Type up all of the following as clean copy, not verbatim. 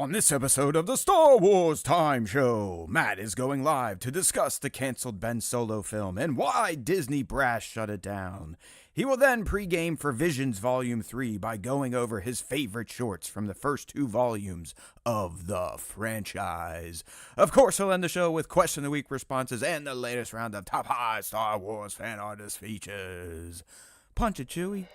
On this episode of the Star Wars Time Show, Matt is going live to discuss the canceled Ben Solo film and why Disney brass shut it down. He will then pregame for Visions Volume 3 by going over his favorite shorts from the first two volumes of the franchise. Of course, he'll end the show with Question of the Week responses and the latest round of Top High Star Wars fan artist features. Punch it, Chewie.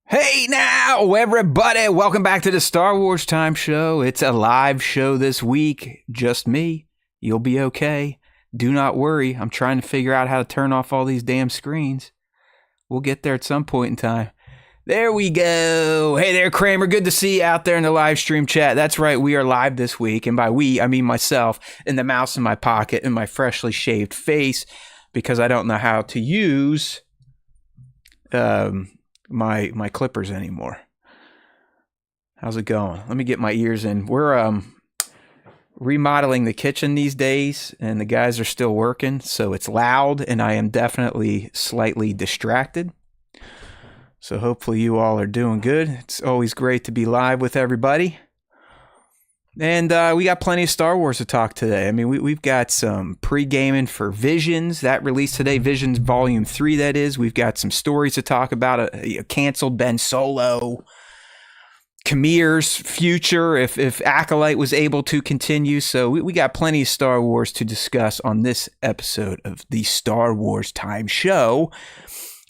Hey now, everybody! Welcome back to the Star Wars Time Show. It's a live show this week. Just me. You'll be okay. Do not worry. I'm trying to figure out how to turn off all these damn screens. We'll get there at some point in time. There we go. Hey there, Kramer. Good to see you out there in the live stream chat. That's right. We are live this week. And by we, I mean myself and the mouse in my pocket and my freshly shaved face because I don't know how to use my clippers anymore. How's it going? Let me get my ears in. We're remodeling the kitchen these days and the guys are still working, so it's loud and I am definitely slightly distracted. So hopefully you all are doing good. It's always great to be live with everybody. And we got plenty of Star Wars to talk today. I mean, we've got some pre-gaming for Visions. That released today, Visions Volume 3, that is. We've got some stories to talk about. A canceled Ben Solo. Qimir's future, if Acolyte was able to continue. So we got plenty of Star Wars to discuss on this episode of the Star Wars Time Show.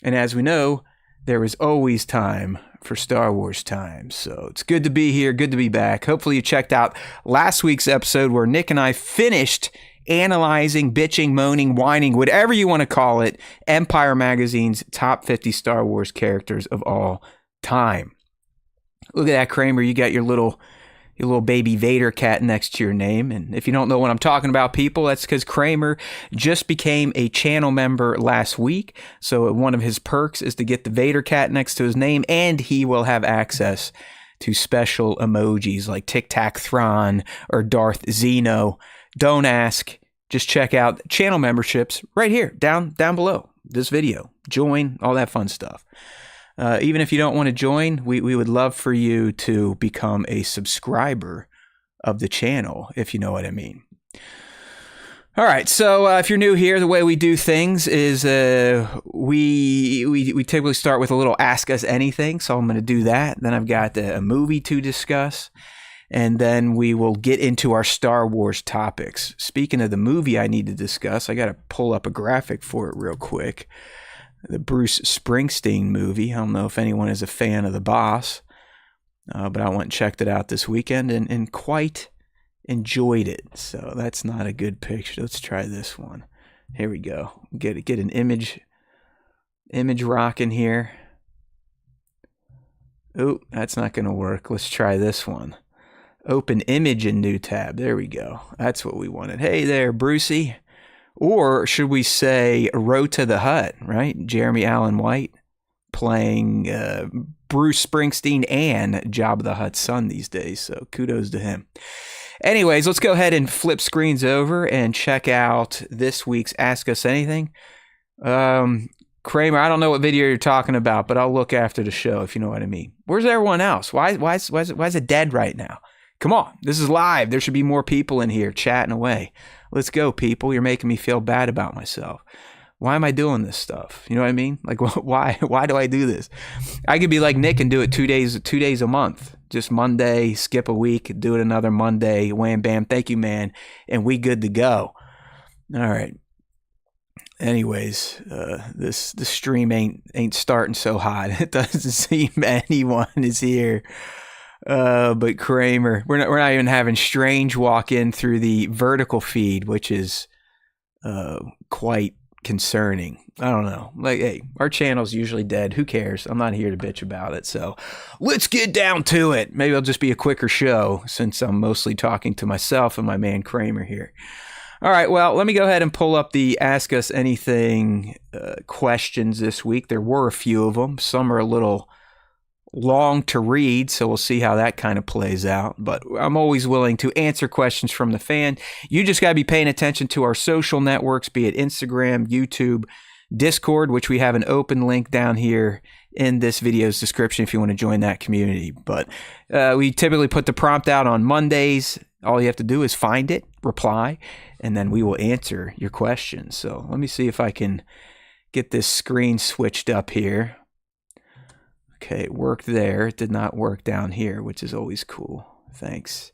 And as we know, there is always time for Star Wars Time. So it's good to be here, good to be back. Hopefully you checked out last week's episode where Nick and I finished analyzing, bitching, moaning, whining, whatever you want to call it, Empire Magazine's top 50 Star Wars characters of all time. Look at that, Kramer. You got your little baby Vader cat next to your name. And if you don't know what I'm talking about, people, that's because Kramer just became a channel member last week. So one of his perks is to get the Vader cat next to his name, and he will have access to special emojis like Tic Tac Thrawn or Darth Zeno. Don't ask. Just check out channel memberships right here, down below this video. Join, all that fun stuff. Even if you don't want to join, we would love for you to become a subscriber of the channel, if you know what I mean. All right, so if you're new here, the way we do things is we typically start with a little Ask Us Anything, so I'm going to do that. Then I've got a movie to discuss, and then we will get into our Star Wars topics. Speaking of the movie I need to discuss, I got to pull up a graphic for it real quick. The Bruce Springsteen movie. I don't know if anyone is a fan of The Boss, but I went and checked it out this weekend and quite enjoyed it. So that's not a good picture. Let's try this one. Here we go. Get an image rocking here. Oh, that's not going to work. Let's try this one. Open image in new tab. There we go. That's what we wanted. Hey there, Brucey. Or should we say Road to the Hut, right? Jeremy Allen White playing Bruce Springsteen and Jabba the Hutt's son these days. So kudos to him. Anyways, let's go ahead and flip screens over and check out this week's Ask Us Anything. Kramer, I don't know what video you're talking about, but I'll look after the show if you know what I mean. Where's everyone else? Why is it dead right now? Come on, this is live. There should be more people in here chatting away. Let's go, people. You're making me feel bad about myself. Why am I doing this stuff? You know what I mean? Like, why do I do this? I could be like Nick and do it 2 days a month. Just Monday, skip a week, do it another Monday, wham, bam, thank you, man, and we good to go. All right. Anyways, this stream ain't starting so hot. It doesn't seem anyone is here. But Kramer, we're not even having Strange walk in through the vertical feed, which is quite concerning. I don't know. Like, hey, our channel's usually dead. Who cares? I'm not here to bitch about it. So let's get down to it. Maybe it'll just be a quicker show since I'm mostly talking to myself and my man Kramer here. All right, well, let me go ahead and pull up the Ask Us Anything questions this week. There were a few of them. Some are a little long to read, so we'll see how that kind of plays out. But I'm always willing to answer questions from the fan. You just got to be paying attention to our social networks, be it Instagram, YouTube, Discord, which we have an open link down here in this video's description if you want to join that community. But we typically put the prompt out on Mondays. All you have to do is find it, reply, and then we will answer your questions. So let me see if I can get this screen switched up here. Okay, it worked there. It did not work down here, which is always cool. Thanks.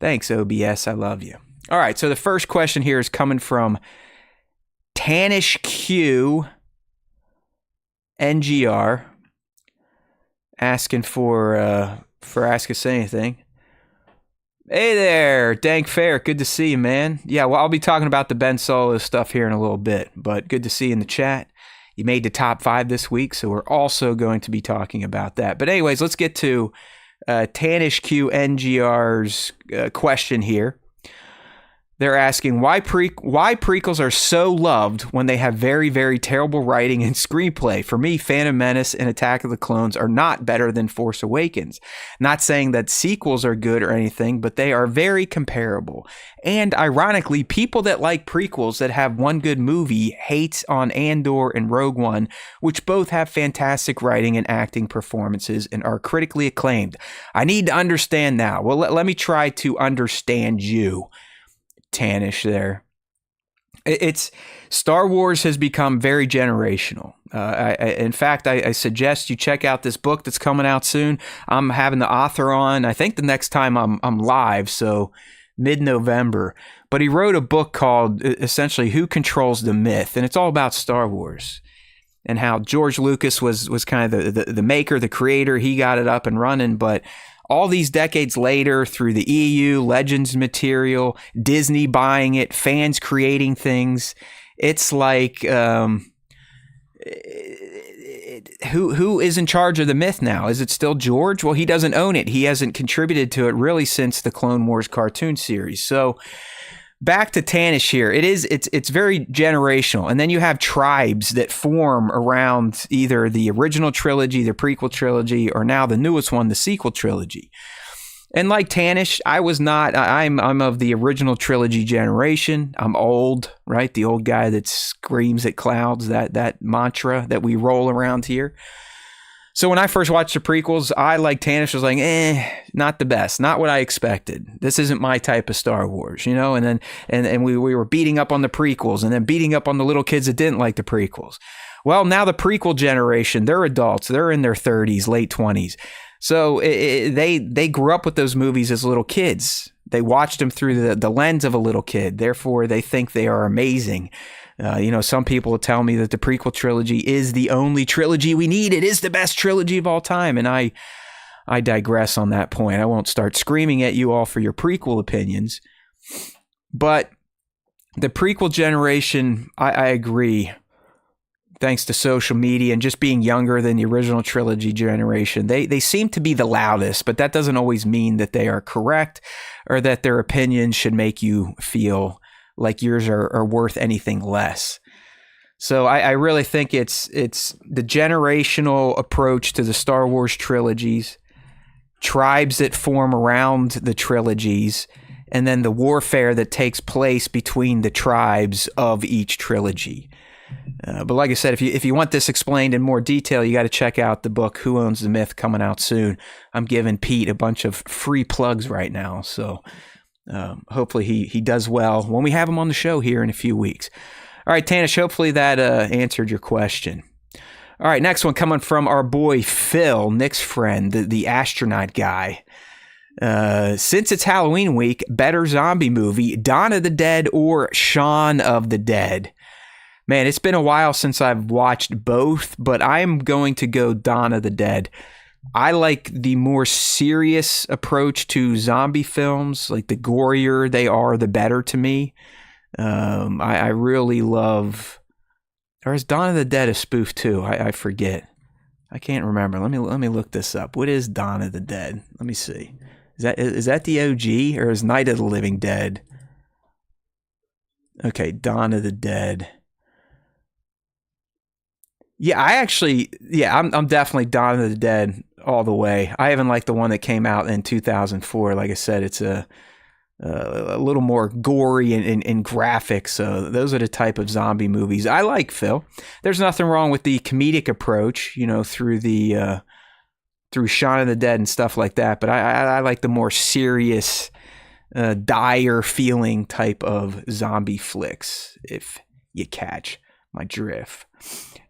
Thanks, OBS. I love you. All right, so the first question here is coming from Tanish Q NGR, asking for Ask Us Anything. Hey there, Dank Fair. Good to see you, man. Yeah, well, I'll be talking about the Ben Solo stuff here in a little bit, but good to see you in the chat. You made the top 5 this week, so we're also going to be talking about that. But anyways, let's get to Tanish Q NGR's question here. They're asking why prequels are so loved when they have very, very terrible writing and screenplay. For me, Phantom Menace and Attack of the Clones are not better than Force Awakens. Not saying that sequels are good or anything, but they are very comparable. And ironically, people that like prequels that have one good movie hate on Andor and Rogue One, which both have fantastic writing and acting performances and are critically acclaimed. I need to understand now. Well, let me try to understand you, Tanish there. It's Star Wars has become very generational. In fact, I suggest you check out this book that's coming out soon. I'm having the author on, I think the next time I'm live, so mid-November. But he wrote a book called essentially Who Controls the Myth, and it's all about Star Wars and how George Lucas was kind of the maker, the creator. He got it up and running, but all these decades later, through the EU, Legends material, Disney buying it, fans creating things, it's like, who is in charge of the myth now? Is it still George? Well, he doesn't own it. He hasn't contributed to it really since the Clone Wars cartoon series. So back to Tanish here. It's very generational. And then you have tribes that form around either the original trilogy, the prequel trilogy, or now the newest one, the sequel trilogy. And like Tanish, I'm of the original trilogy generation. I'm old, right? The old guy that screams at clouds, that mantra that we roll around here. So when I first watched the prequels, I, like Tanish, was like, not the best, not what I expected. This isn't my type of Star Wars, you know? And then and we were beating up on the prequels and then beating up on the little kids that didn't like the prequels. Well, now the prequel generation, they're adults. They're in their 30s, late 20s. So they grew up with those movies as little kids. They watched them through the lens of a little kid. Therefore, they think they are amazing. Some people will tell me that the prequel trilogy is the only trilogy we need. It is the best trilogy of all time. And I digress on that point. I won't start screaming at you all for your prequel opinions. But the prequel generation, I agree, thanks to social media and just being younger than the original trilogy generation, they seem to be the loudest, but that doesn't always mean that they are correct or that their opinions should make you feel like yours are worth anything less. So I really think it's the generational approach to the Star Wars trilogies, tribes that form around the trilogies, and then the warfare that takes place between the tribes of each trilogy. But like I said, if you want this explained in more detail, you got to check out the book Who Owns the Myth, coming out soon. I'm giving Pete a bunch of free plugs right now, so hopefully he does well when we have him on the show here in a few weeks. All right, Tanish, hopefully that answered your question. All right, next one coming from our boy Phil, Nick's friend, the astronaut guy. Since it's Halloween week, better zombie movie, Dawn of the Dead or Shaun of the Dead? Man, it's been a while since I've watched both, but I'm going to go Dawn of the Dead. I like the more serious approach to zombie films. Like, the gorier they are, the better to me. I really love Or is Dawn of the Dead a spoof too? I forget. I can't remember. Let me look this up. What is Dawn of the Dead? Let me see. Is that the OG, or is Night of the Living Dead? Okay, Dawn of the Dead. Yeah, I'm definitely Dawn of the Dead all the way. I even like the one that came out in 2004. Like I said, it's a little more gory and graphic. So those are the type of zombie movies I like, Phil. There's nothing wrong with the comedic approach, through Shaun of the Dead and stuff like that. But I like the more serious, dire feeling type of zombie flicks, if you catch my drift.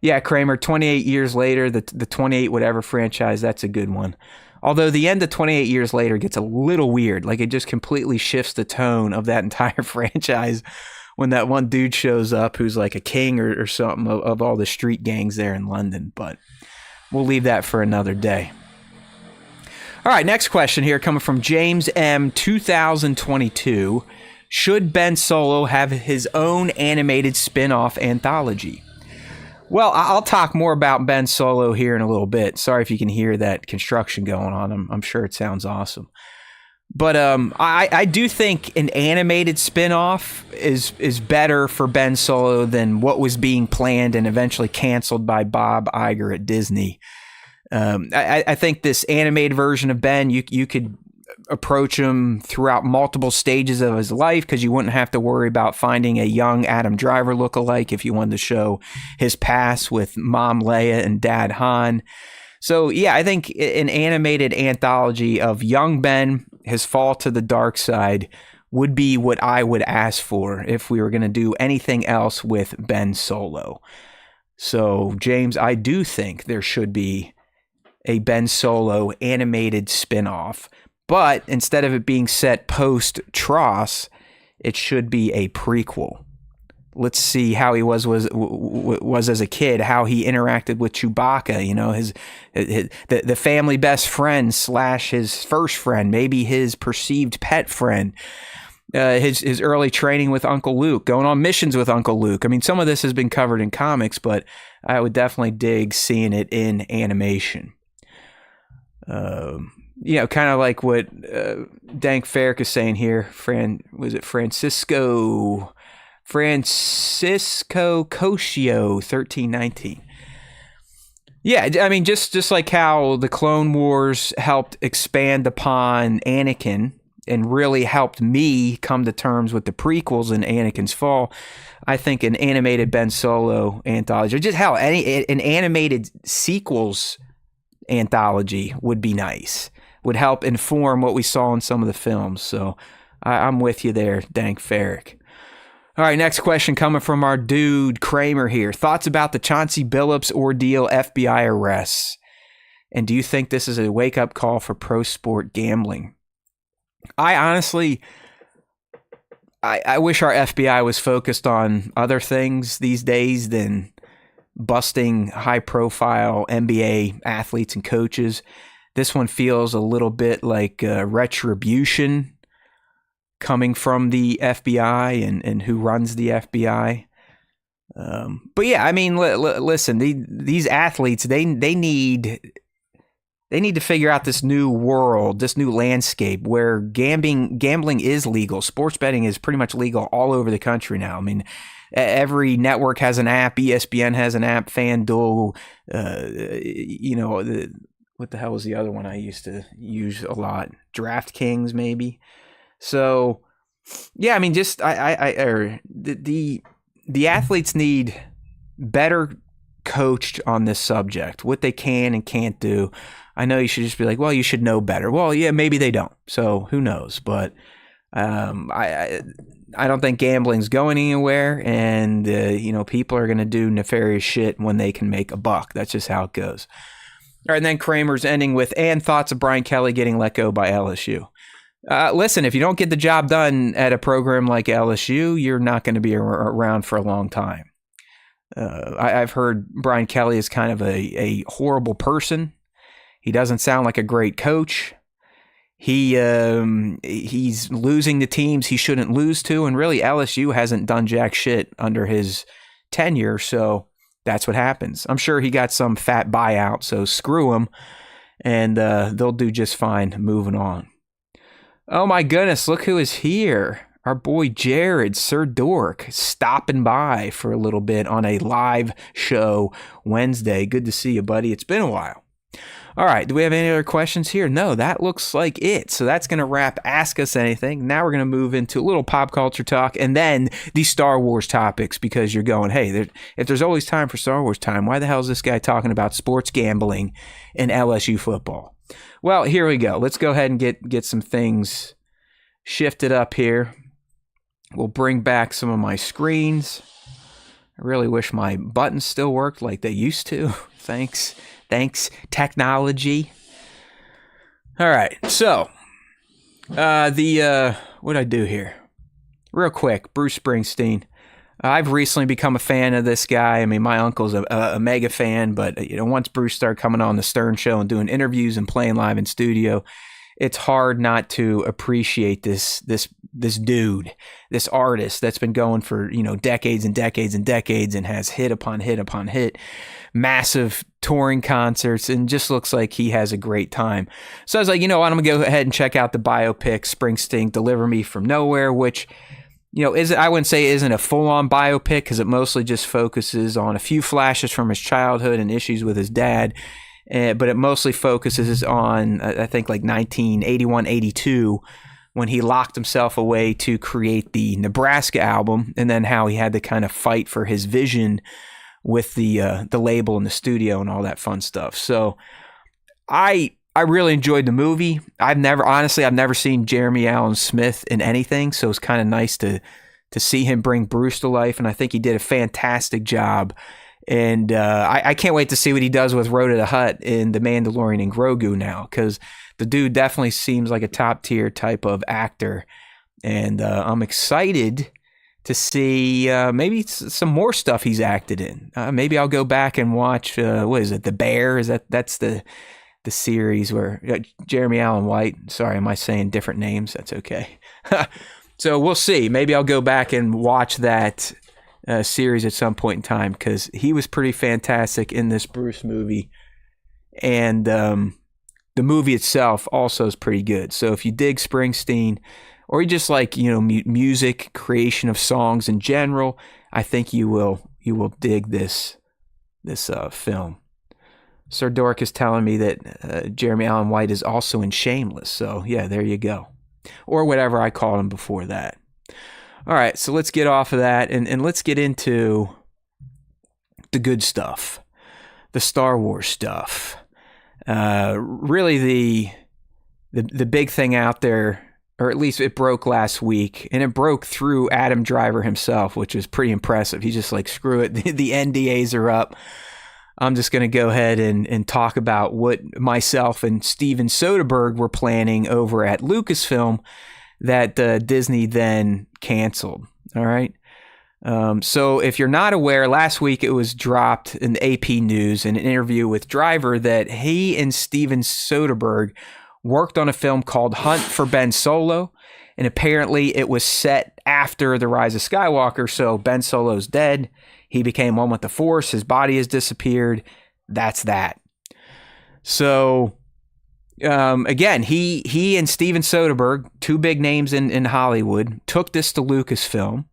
Yeah, Kramer, 28 years later, the 28 whatever franchise, that's a good one. Although the end of 28 years later gets a little weird. Like, it just completely shifts the tone of that entire franchise when that one dude shows up who's like a king or something of all the street gangs there in London. But we'll leave that for another day. All right, next question here coming from James M. 2022. Should Ben Solo have his own animated spin-off anthology? Well, I'll talk more about Ben Solo here in a little bit. Sorry if you can hear that construction going on. I'm sure it sounds awesome. But I do think an animated spin-off is better for Ben Solo than what was being planned and eventually canceled by Bob Iger at Disney. I think this animated version of Ben, you could approach him throughout multiple stages of his life, because you wouldn't have to worry about finding a young Adam Driver lookalike if you wanted to show his past with Mom Leia and Dad Han. So yeah, I think an animated anthology of young Ben, his fall to the dark side, would be what I would ask for if we were going to do anything else with Ben Solo. So James, I do think there should be a Ben Solo animated spinoff. But instead of it being set post-Tross, it should be a prequel. Let's see how he was as a kid, how he interacted with Chewbacca, the family best friend / his first friend, maybe his perceived pet friend, his early training with Uncle Luke, going on missions with Uncle Luke. I mean, some of this has been covered in comics, but I would definitely dig seeing it in animation. Kind of like what Dank Ferrick is saying here. Francisco Cosio 1319. Yeah, I mean, just like how the Clone Wars helped expand upon Anakin and really helped me come to terms with the prequels and Anakin's fall, I think an animated Ben Solo anthology, or just hell, an animated sequels anthology would be nice. Would help inform what we saw in some of the films. So I'm with you there, Dank Ferrick. All right, next question coming from our dude Kramer here. Thoughts about the Chauncey Billups ordeal, FBI arrests? And do you think this is a wake-up call for pro sport gambling? I honestly, I wish our FBI was focused on other things these days than busting high-profile NBA athletes and coaches. This one feels a little bit like retribution coming from the FBI and who runs the FBI. But yeah, I mean, listen, these athletes, they need to figure out this new world, this new landscape where gambling is legal. Sports betting is pretty much legal all over the country now. I mean, every network has an app. ESPN has an app. FanDuel, what the hell was the other one I used to use a lot? DraftKings, maybe. So, yeah, I mean, just the athletes need better coached on this subject, what they can and can't do. I know you should just be like, well, you should know better. Well, yeah, maybe they don't. So who knows? But I don't think gambling's going anywhere, and people are going to do nefarious shit when they can make a buck. That's just how it goes. All right, and then Kramer's ending with, and thoughts of Brian Kelly getting let go by LSU. Listen, if you don't get the job done at a program like LSU, you're not going to be around for a long time. I've heard Brian Kelly is kind of a horrible person. He doesn't sound like a great coach. He's losing the teams he shouldn't lose to, and really LSU hasn't done jack shit under his tenure, so that's what happens. I'm sure he got some fat buyout, so screw him, and they'll do just fine moving on. Oh my goodness, look who is here. Our boy Jared, Sir Dork, stopping by for a little bit on a live show Wednesday. Good to see you, buddy. It's been a while. All right, do we have any other questions here? No, that looks like it. So that's going to wrap Ask Us Anything. Now we're going to move into a little pop culture talk and then these Star Wars topics, because you're going, hey, if there's always time for Star Wars time, why the hell is this guy talking about sports gambling and LSU football? Well, here we go. Let's go ahead and get some things shifted up here. We'll bring back some of my screens. I really wish my buttons still worked like they used to. Thanks, technology. All right, so what'd I do here? Real quick, Bruce Springsteen. I've recently become a fan of this guy. I mean, my uncle's a mega fan, but once Bruce started coming on the Stern Show and doing interviews and playing live in studio, it's hard not to appreciate this dude, this artist that's been going for decades and decades and decades and has hit upon hit upon hit, massive touring concerts, and just looks like he has a great time. So I was like, you know what, I'm gonna go ahead and check out the biopic Springsteen, Deliver Me From Nowhere, which I wouldn't say isn't a full-on biopic, because it mostly just focuses on a few flashes from his childhood and issues with his dad. But it mostly focuses on, I think, like 1981, 82, when he locked himself away to create the Nebraska album, and then how he had to kind of fight for his vision with the label and the studio and all that fun stuff. So I really enjoyed the movie. I've never seen Jeremy Allen Smith in anything, so it's kind of nice to see him bring Bruce to life, and I think he did a fantastic job. And I can't wait to see what he does with Rhoda the Hutt in The Mandalorian and Grogu now, because the dude definitely seems like a top-tier type of actor. And I'm excited to see maybe some more stuff he's acted in. Maybe I'll go back and watch, what is it, The Bear? That's the series where Jeremy Allen White. Sorry, am I saying different names? That's okay. So we'll see. Maybe I'll go back and watch that series at some point in time, because he was pretty fantastic in this Bruce movie, and the movie itself also is pretty good. So if you dig Springsteen, or you just like music, creation of songs in general, I think you will dig this film. Sir Dork is telling me that Jeremy Allen White is also in Shameless, so yeah, there you go, or whatever I called him before that. All right, so let's get off of that and let's get into the good stuff, the Star Wars stuff. Really, the big thing out there, or at least it broke last week, and it broke through Adam Driver himself, which was pretty impressive. He's just like, screw it, the NDAs are up. I'm just going to go ahead and talk about what myself and Steven Soderbergh were planning over at Lucasfilm that Disney then canceled. All right. So if you're not aware, last week it was dropped in the AP News in an interview with Driver that he and Steven Soderbergh worked on a film called Hunt for Ben Solo. And apparently it was set after The Rise of Skywalker. So Ben Solo's dead. He became one with the Force. His body has disappeared. That's that. So again, he and Steven Soderbergh, two big names in Hollywood, took this to Lucasfilm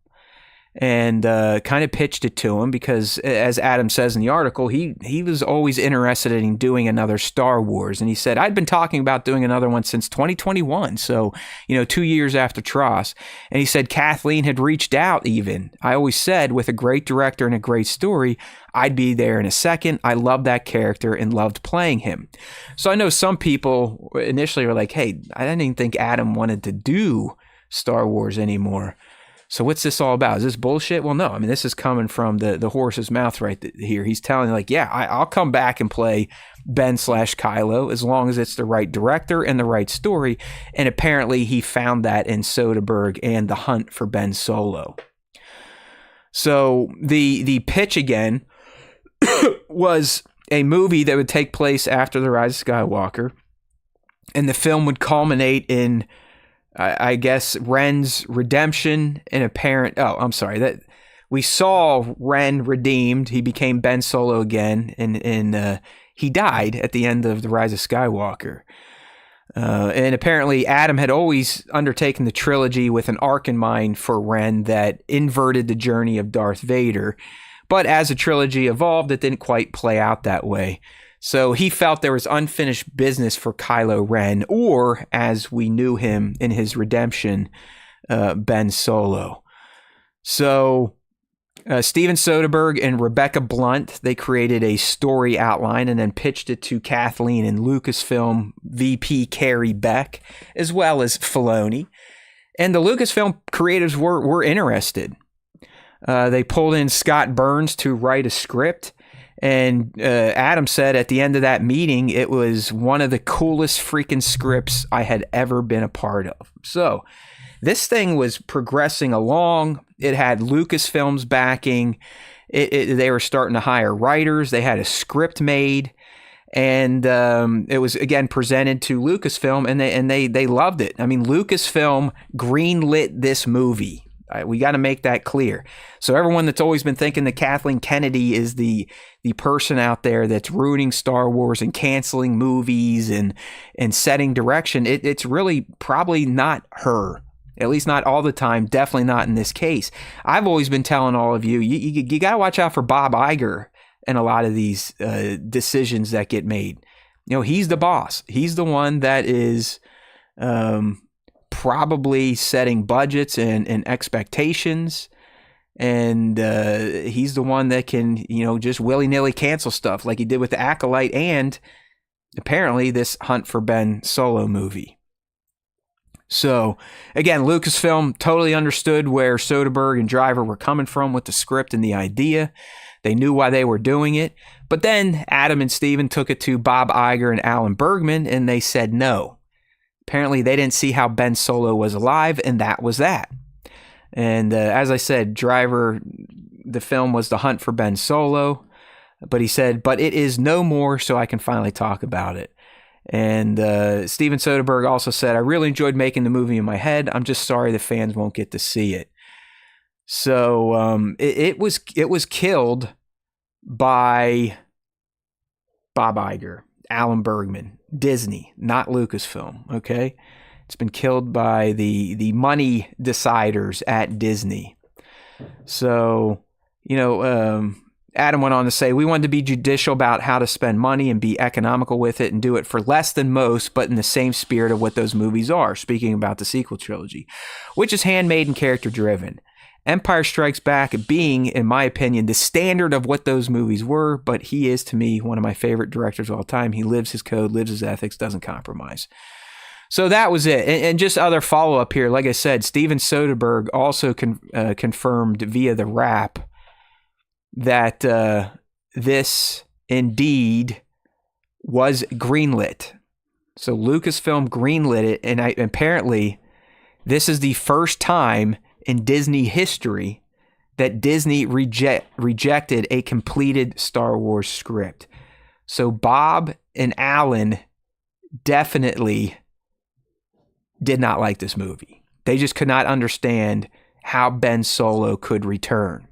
and kind of pitched it to him because, as Adam says in the article, he was always interested in doing another Star Wars. And he said, I'd been talking about doing another one since 2021, so 2 years after Tross. And he said Kathleen had reached out even. I always said, with a great director and a great story, I'd be there in a second. I loved that character and loved playing him. So I know some people initially were like, hey, I didn't even think Adam wanted to do Star Wars anymore. So what's this all about? Is this bullshit? Well, no. I mean, this is coming from the horse's mouth right here. He's telling you, like, yeah, I'll come back and play Ben/Kylo as long as it's the right director and the right story. And apparently he found that in Soderbergh and The Hunt for Ben Solo. So the pitch again was a movie that would take place after The Rise of Skywalker. And the film would culminate in, I guess, Ren's redemption and apparent. Oh, I'm sorry. That we saw Ren redeemed. He became Ben Solo again, and he died at the end of The Rise of Skywalker. And apparently Adam had always undertaken the trilogy with an arc in mind for Ren that inverted the journey of Darth Vader. But as the trilogy evolved, it didn't quite play out that way. So he felt there was unfinished business for Kylo Ren, or as we knew him in his redemption, Ben Solo. So Steven Soderbergh and Rebecca Blunt, they created a story outline and then pitched it to Kathleen and Lucasfilm VP Carrie Beck, as well as Filoni. And the Lucasfilm creatives were interested. They pulled in Scott Burns to write a script. And Adam said at the end of that meeting, it was one of the coolest freaking scripts I had ever been a part of. So this thing was progressing along. It had Lucasfilm's backing. They were starting to hire writers. They had a script made. And it was, again, presented to Lucasfilm, and they loved it. I mean, Lucasfilm greenlit this movie. We got to make that clear. So everyone that's always been thinking that Kathleen Kennedy is the person out there that's ruining Star Wars and canceling movies and setting direction, it's really probably not her. At least not all the time. Definitely not in this case. I've always been telling all of you, you got to watch out for Bob Iger and a lot of these decisions that get made. You know, he's the boss. He's the one that is probably setting budgets and expectations. And he's the one that can, just willy-nilly cancel stuff like he did with The Acolyte and apparently this Hunt for Ben Solo movie. So, again, Lucasfilm totally understood where Soderbergh and Driver were coming from with the script and the idea. They knew why they were doing it. But then Adam and Steven took it to Bob Iger and Alan Bergman, and they said no. Apparently, they didn't see how Ben Solo was alive, and that was that. And as I said, Driver, the film was The Hunt for Ben Solo. But he said, but it is no more, so I can finally talk about it. And Steven Soderbergh also said, I really enjoyed making the movie in my head. I'm just sorry the fans won't get to see it. So it was killed by Bob Iger, Alan Bergman, Disney, not Lucasfilm. Okay, it's been killed by the money deciders at Disney. So Adam went on to say, we wanted to be judicial about how to spend money and be economical with it and do it for less than most, but in the same spirit of what those movies are, speaking about the sequel trilogy, which is handmade and character-driven. Empire Strikes Back being, in my opinion, the standard of what those movies were, but he is, to me, one of my favorite directors of all time. He lives his code, lives his ethics, doesn't compromise. So that was it. And just other follow-up here, like I said, Steven Soderbergh also confirmed via The Wrap that this indeed was greenlit. So Lucasfilm greenlit it, and apparently this is the first time in Disney history that Disney rejected a completed Star Wars script. So Bob and Alan definitely did not like this movie. They just could not understand how Ben Solo could return.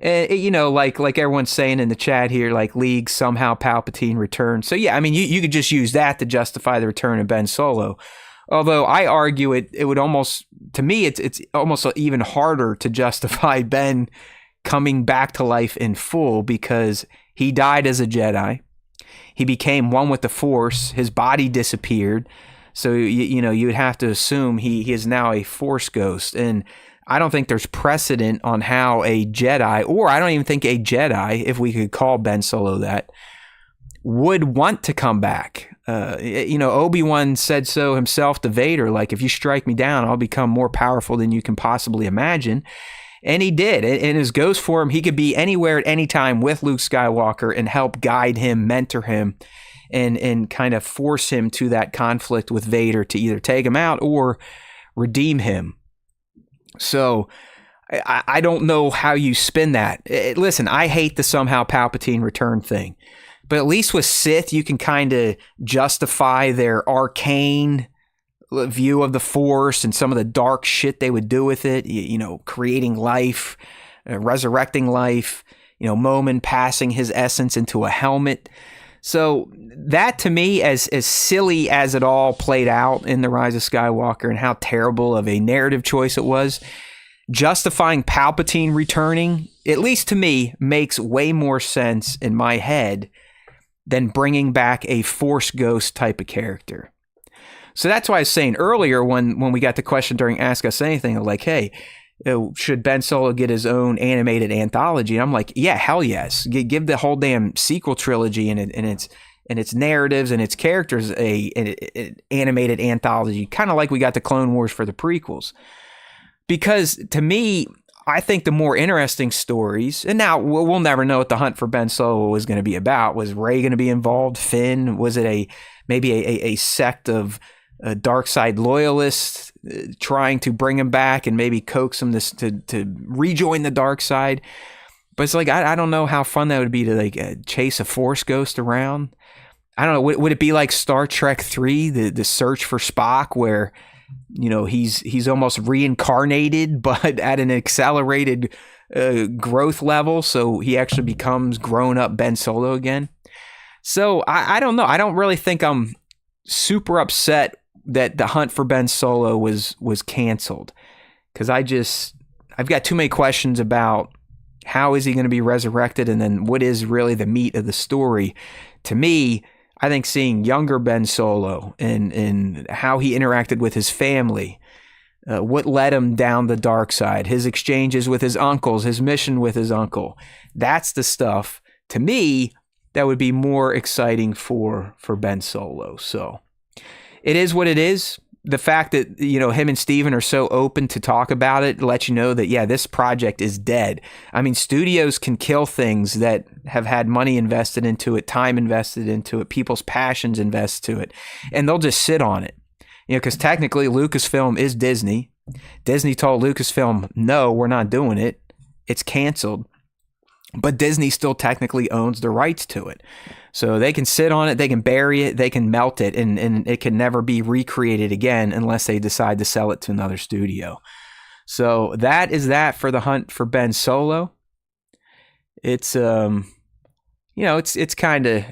Like everyone's saying in the chat here, like League, somehow Palpatine returned. So yeah, I mean, you could just use that to justify the return of Ben Solo. Although I argue it would almost, to me, it's almost even harder to justify Ben coming back to life in full because he died as a Jedi. He became one with the Force. His body disappeared. So, you would have to assume he is now a Force ghost. And I don't think there's precedent on how a Jedi, or I don't even think a Jedi, if we could call Ben Solo that, would want to come back. Obi-Wan said so himself to Vader, like, if you strike me down, I'll become more powerful than you can possibly imagine. And he did. In his ghost form, he could be anywhere at any time with Luke Skywalker and help guide him, mentor him, and kind of force him to that conflict with Vader to either take him out or redeem him. So I don't know how you spin that. Listen, I hate the somehow Palpatine return thing. But at least with Sith, you can kind of justify their arcane view of the Force and some of the dark shit they would do with it, creating life, resurrecting life, Momin passing his essence into a helmet. So that, to me, as silly as it all played out in The Rise of Skywalker and how terrible of a narrative choice it was, justifying Palpatine returning, at least to me, makes way more sense in my head than bringing back a Force ghost type of character. So that's why I was saying earlier when we got the question during Ask Us Anything, like, hey, should Ben Solo get his own animated anthology? And I'm like, yeah, hell yes. Give the whole damn sequel trilogy and its narratives and its characters an animated anthology, kind of like we got the Clone Wars for the prequels. Because to me, I think the more interesting stories, and now we'll never know what the hunt for Ben Solo was going to be about. Was Rey going to be involved? Finn? Was it maybe a sect of dark side loyalists trying to bring him back and maybe coax him to rejoin the dark side? But it's like, I don't know how fun that would be to chase a Force ghost around. I don't know. Would it be like Star Trek 3, the search for Spock, where he's almost reincarnated, but at an accelerated growth level, so he actually becomes grown up Ben Solo again? So I don't know. I don't really think I'm super upset that the hunt for Ben Solo was canceled, because I've got too many questions about how is he going to be resurrected, and then what is really the meat of the story. To me, I think seeing younger Ben Solo and how he interacted with his family, what led him down the dark side, his exchanges with his uncles, his mission with his uncle, that's the stuff, to me, that would be more exciting for Ben Solo. So it is what it is. The fact that, him and Steven are so open to talk about it lets you know that, yeah, this project is dead. I mean, studios can kill things that have had money invested into it, time invested into it, people's passions invested to it, and they'll just sit on it. Because technically Lucasfilm is Disney. Disney told Lucasfilm, no, we're not doing it. It's canceled. But Disney still technically owns the rights to it. So they can sit on it, they can bury it, they can melt it, and it can never be recreated again unless they decide to sell it to another studio. So that is that for the hunt for Ben Solo. It's it's kind of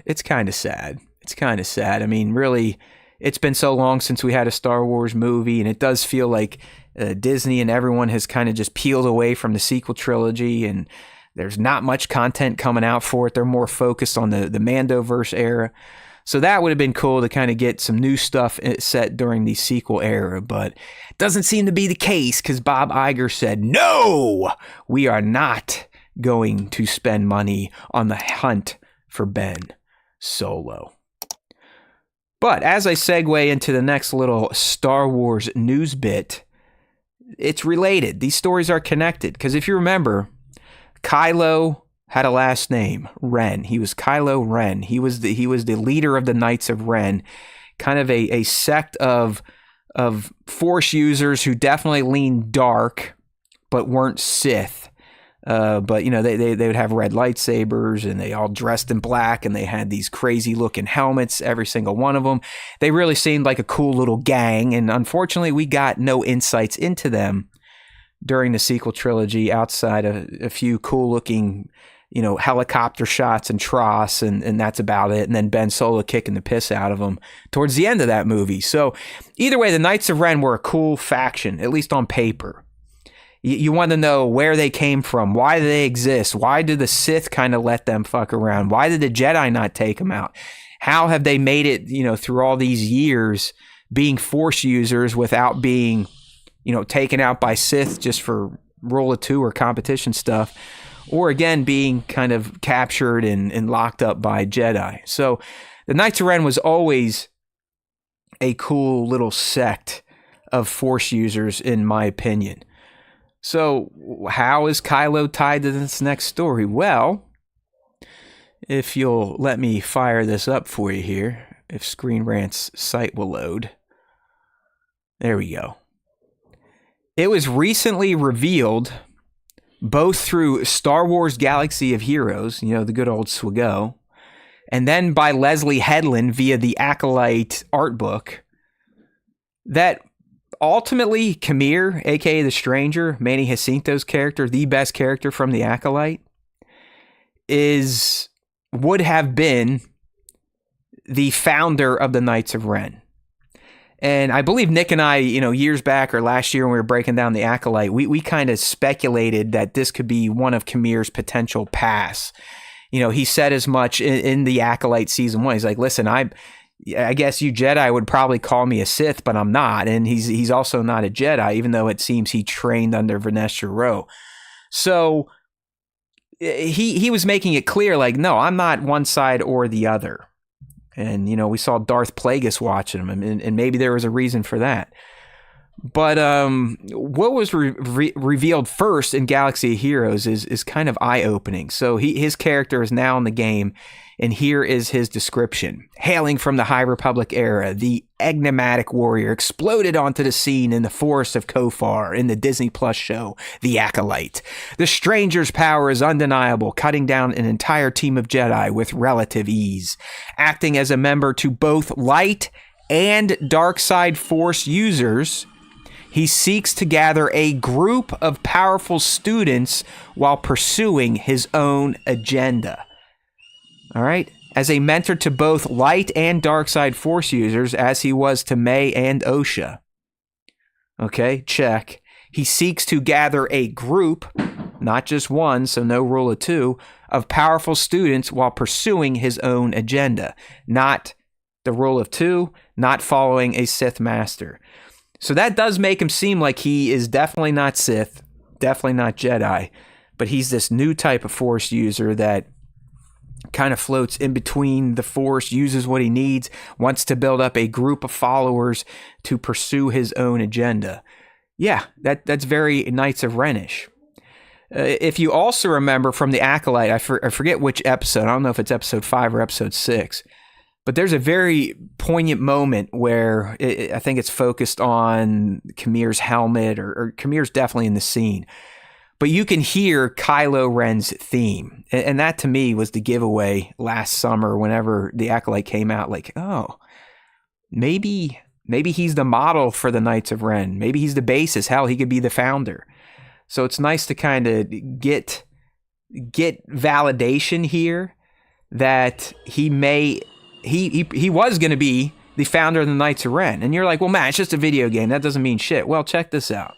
sad. It's kind of sad. I mean, really, it's been so long since we had a Star Wars movie, and it does feel like Disney and everyone has kind of just peeled away from the sequel trilogy, and there's not much content coming out for it. They're more focused on the Mandoverse era. So that would have been cool to kind of get some new stuff set during the sequel era, but it doesn't seem to be the case, because Bob Iger said, no, we are not going to spend money on the hunt for Ben Solo. But as I segue into the next little Star Wars news bit, it's related. These stories are connected, because if you remember, Kylo had a last name, Ren. He was Kylo Ren. He was the leader of the Knights of Ren, kind of a sect of Force users who definitely leaned dark, but weren't Sith. But they would have red lightsabers, and they all dressed in black, and they had these crazy looking helmets, every single one of them. They really seemed like a cool little gang, and unfortunately, we got no insights into them during the sequel trilogy outside of a few cool looking, helicopter shots and Tross, and that's about it. And then Ben Solo kicking the piss out of them towards the end of that movie. So either way, the Knights of Ren were a cool faction, at least on paper. You want to know where they came from, why do they exist, why did the Sith kind of let them fuck around, why did the Jedi not take them out, how have they made it, through all these years being Force users without being taken out by Sith just for rule of two or competition stuff, or again, being kind of captured and locked up by Jedi. So the Knights of Ren was always a cool little sect of Force users, in my opinion. So how is Kylo tied to this next story? Well, if you'll let me fire this up for you here, if Screen Rant's site will load. There we go. It was recently revealed, both through Star Wars Galaxy of Heroes, the good old Swago, and then by Leslie Headland via the Acolyte art book, that ultimately, Qimir, aka the Stranger, Manny Jacinto's character, the best character from The Acolyte, would have been the founder of the Knights of Ren. And I believe Nick and I, years back or last year when we were breaking down The Acolyte, we kind of speculated that this could be one of Qimir's potential paths. He said as much in The Acolyte season 1. He's like, listen, I guess you Jedi would probably call me a Sith, but I'm not. And he's also not a Jedi, even though it seems he trained under Vernestra Rwoh. So he was making it clear, like, no, I'm not one side or the other. And, we saw Darth Plagueis watching him, and maybe there was a reason for that. But what was revealed first in Galaxy of Heroes is kind of eye-opening. So his character is now in the game, and here is his description. Hailing from the High Republic era, the enigmatic warrior exploded onto the scene in the forest of Kofar in the Disney Plus show, The Acolyte. The Stranger's power is undeniable, cutting down an entire team of Jedi with relative ease. Acting as a member to both light and dark side Force users, he seeks to gather a group of powerful students while pursuing his own agenda. All right? As a mentor to both light and dark side Force users, as he was to May and Osha. Okay, check. He seeks to gather a group, not just one, so no rule of two, of powerful students while pursuing his own agenda. Not the rule of two, not following a Sith master. So that does make him seem like he is definitely not Sith, definitely not Jedi, but he's this new type of Force user that kind of floats in between the Force, uses what he needs, wants to build up a group of followers to pursue his own agenda. Yeah, that's very Knights of Ren-ish. If you also remember from The Acolyte, I forget which episode, I don't know if it's episode 5 or episode 6, but there's a very poignant moment where I think it's focused on Qimir's helmet, or Qimir's definitely in the scene. But you can hear Kylo Ren's theme. And that to me was the giveaway last summer whenever The Acolyte came out. Like, oh, maybe he's the model for the Knights of Ren. Maybe he's the basis. Hell, he could be the founder. So it's nice to kind of get validation here that he was going to be the founder of the Knights of Ren. And you're like, well, man, it's just a video game. That doesn't mean shit. Well, check this out.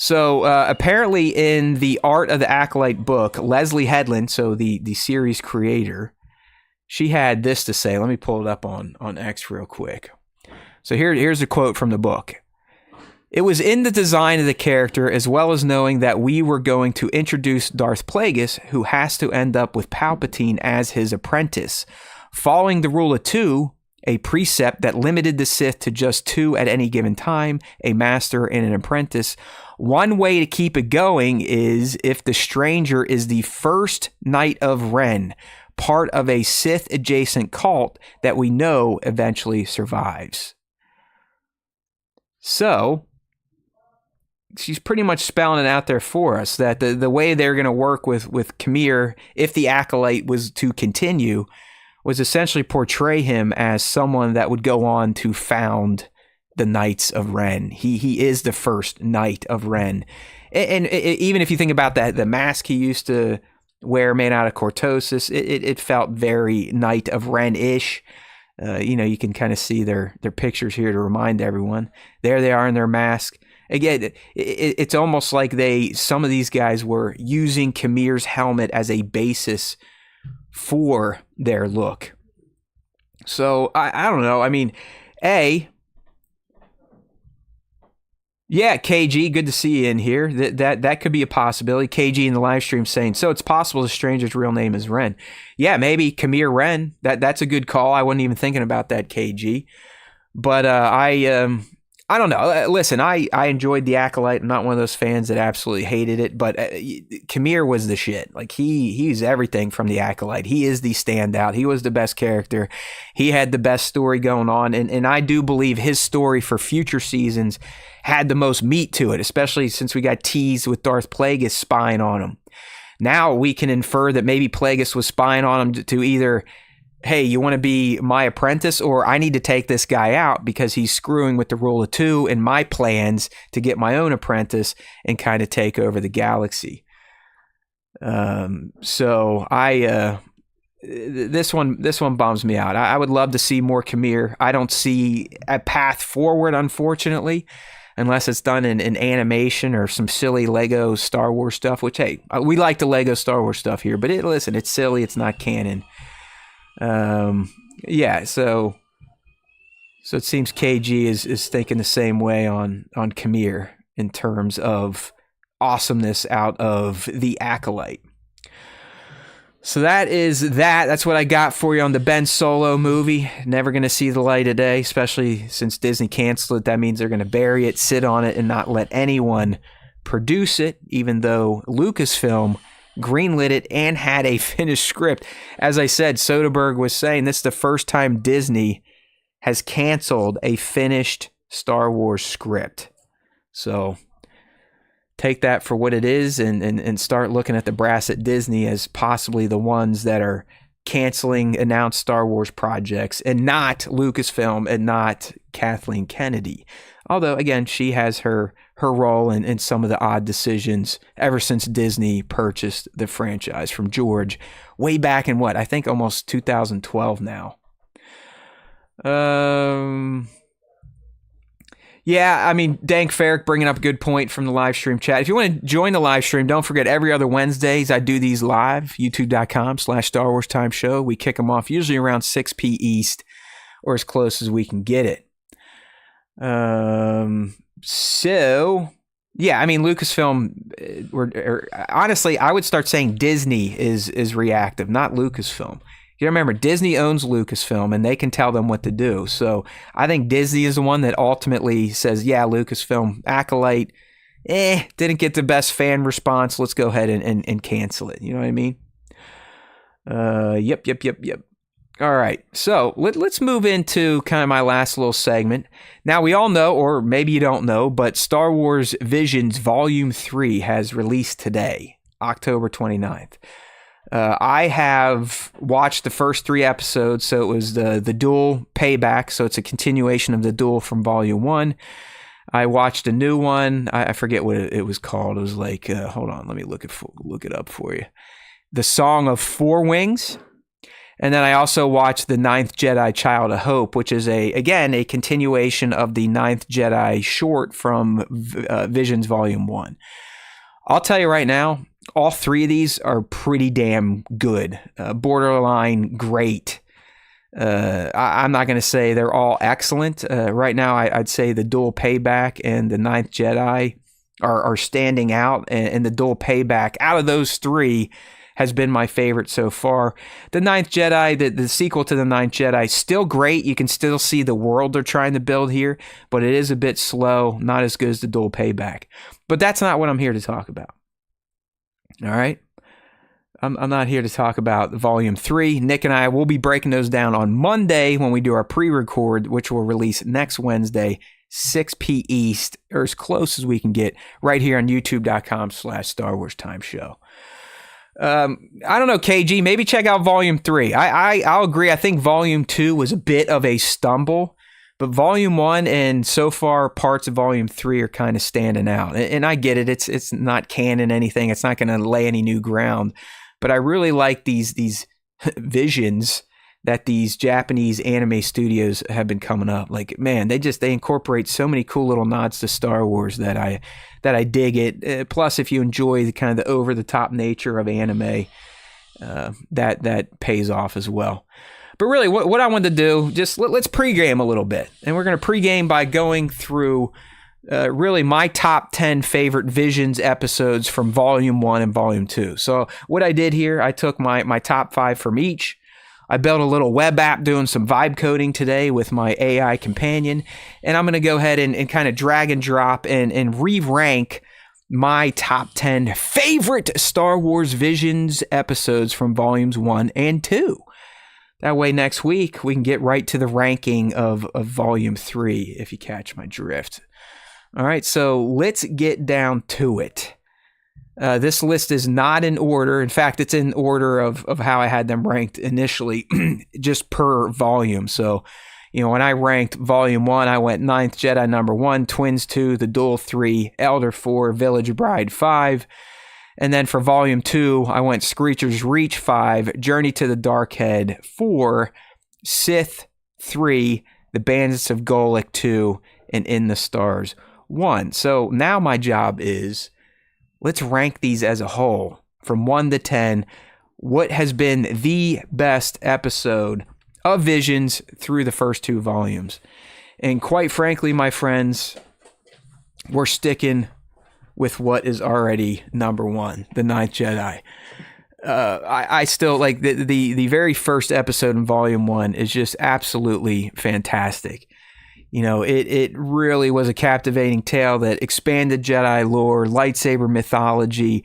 So apparently in the Art of the Acolyte book, Leslie Headland, so the series creator, she had this to say. Let me pull it up on X real quick. So here's a quote from the book. It was in the design of the character, as well as knowing that we were going to introduce Darth Plagueis, who has to end up with Palpatine as his apprentice. Following the rule of two, a precept that limited the Sith to just 2 at any given time, a master and an apprentice. One way to keep it going is if the Stranger is the first Knight of Ren, part of a Sith-adjacent cult that we know eventually survives. So, she's pretty much spelling it out there for us, that the way they're going to work with Qimir, if the Acolyte was to continue, was essentially portray him as someone that would go on to found the Knights of Ren. He is the first Knight of Ren. And even if you think about that, the mask he used to wear made out of cortosis, it felt very Knight of Ren-ish. You can kind of see their pictures here to remind everyone. There they are in their mask. Again, it's almost like some of these guys were using Qimir's helmet as a basis for their look. So I don't know. I mean, yeah, KG, good to see you in here. That could be a possibility. KG in the live stream saying, so it's possible the Stranger's real name is Ren. Yeah, maybe Qimir Ren. That's a good call. I wasn't even thinking about that, KG. But I don't know. Listen, I enjoyed The Acolyte. I'm not one of those fans that absolutely hated it, but Qimir was the shit. Like he's everything from The Acolyte. He is the standout. He was the best character. He had the best story going on, and I do believe his story for future seasons had the most meat to it, especially since we got teased with Darth Plagueis spying on him. Now we can infer that maybe Plagueis was spying on him to either hey, you want to be my apprentice, or I need to take this guy out because he's screwing with the rule of two and my plans to get my own apprentice and kind of take over the galaxy. So this one bums me out. I would love to see more Qimir. I don't see a path forward, unfortunately, unless it's done in animation or some silly Lego Star Wars stuff, which, hey, we like the Lego Star Wars stuff here, but listen, it's silly. It's not canon. Yeah, so it seems KG is thinking the same way on Qimir in terms of awesomeness out of the Acolyte. So that's what I got for you on the Ben Solo movie. Never going to see the light of day, especially since Disney canceled it. That means they're going to bury it, sit on it, and not let anyone produce it, even though Lucasfilm greenlit it and had a finished script. As I said, Soderbergh was saying this is the first time Disney has canceled a finished Star Wars script. So take that for what it is and start looking at the brass at Disney as possibly the ones that are canceling announced Star Wars projects, and not Lucasfilm and not Kathleen Kennedy. Although, again, she has her role in some of the odd decisions ever since Disney purchased the franchise from George way back in I think almost 2012 now. Yeah, I mean, Dank Ferrick bringing up a good point from the live stream chat. If you want to join the live stream, don't forget every other Wednesdays I do these live, youtube.com/Star Wars Time Show. We kick them off usually around 6 p. East or as close as we can get it. So, yeah, I mean, Lucasfilm, honestly, I would start saying Disney is reactive, not Lucasfilm. You remember, Disney owns Lucasfilm, and they can tell them what to do. So I think Disney is the one that ultimately says, yeah, Lucasfilm, Acolyte, didn't get the best fan response. Let's go ahead and cancel it. You know what I mean? Yep. All right, so let's move into kind of my last little segment. Now, we all know, or maybe you don't know, but Star Wars Visions Volume 3 has released today, October 29th. I have watched the first 3 episodes, so it was the duel payback, so it's a continuation of the duel from Volume 1. I watched a new one. I forget what it was called. It was like, hold on, let me look it up for you. The Song of Four Wings. And then I also watched The Ninth Jedi Child of Hope, which is, again, a continuation of the Ninth Jedi short from Visions Volume 1. I'll tell you right now, all 3 of these are pretty damn good. Borderline great. I'm not going to say they're all excellent. Right now, I'd say the Duel Payback and the Ninth Jedi are standing out. And the Duel Payback, out of those 3, has been my favorite so far. The Ninth Jedi, the sequel to The Ninth Jedi, still great. You can still see the world they're trying to build here, but it is a bit slow, not as good as the Duel Payback. But that's not what I'm here to talk about. All right? I'm not here to talk about Volume 3. Nick and I will be breaking those down on Monday when we do our pre-record, which will release next Wednesday, 6 p. East, or as close as we can get, right here on youtube.com/Star Wars Time Show. I don't know, KG, maybe check out Volume 3. I'll agree. I think Volume 2 was a bit of a stumble, but Volume 1 and so far parts of Volume 3 are kind of standing out. And I get it. It's not canon anything. It's not going to lay any new ground. But I really like these visions that these Japanese anime studios have been coming up. Like, man, they incorporate so many cool little nods to Star Wars that I dig it. Plus, if you enjoy the kind of the over-the-top nature of anime, that pays off as well. But really, what I wanted to do, just let's pregame a little bit. And we're going to pregame by going through really my top 10 favorite Visions episodes from Volume 1 and Volume 2. So what I did here, I took my top 5 from each. I built a little web app doing some vibe coding today with my AI companion, and I'm going to go ahead and kind of drag and drop and re-rank my top 10 favorite Star Wars Visions episodes from Volumes 1 and 2. That way next week we can get right to the ranking of Volume 3, if you catch my drift. All right, so let's get down to it. This list is not in order. In fact, it's in order of how I had them ranked initially, just per volume. So, when I ranked Volume 1, I went Ninth Jedi number 1, Twins 2, The Duel 3, Elder 4, Village Bride 5. And then for Volume 2, I went Screecher's Reach 5, Journey to the Dark Head 4, Sith 3, The Bandits of Golek 2, and In the Stars 1. So now my job is, let's rank these as a whole from 1 to 10. What has been the best episode of Visions through the first 2 volumes? And quite frankly, my friends, we're sticking with what is already number 1, The Ninth Jedi. I still like the very first episode in Volume 1 is just absolutely fantastic. It really was a captivating tale that expanded Jedi lore, lightsaber mythology,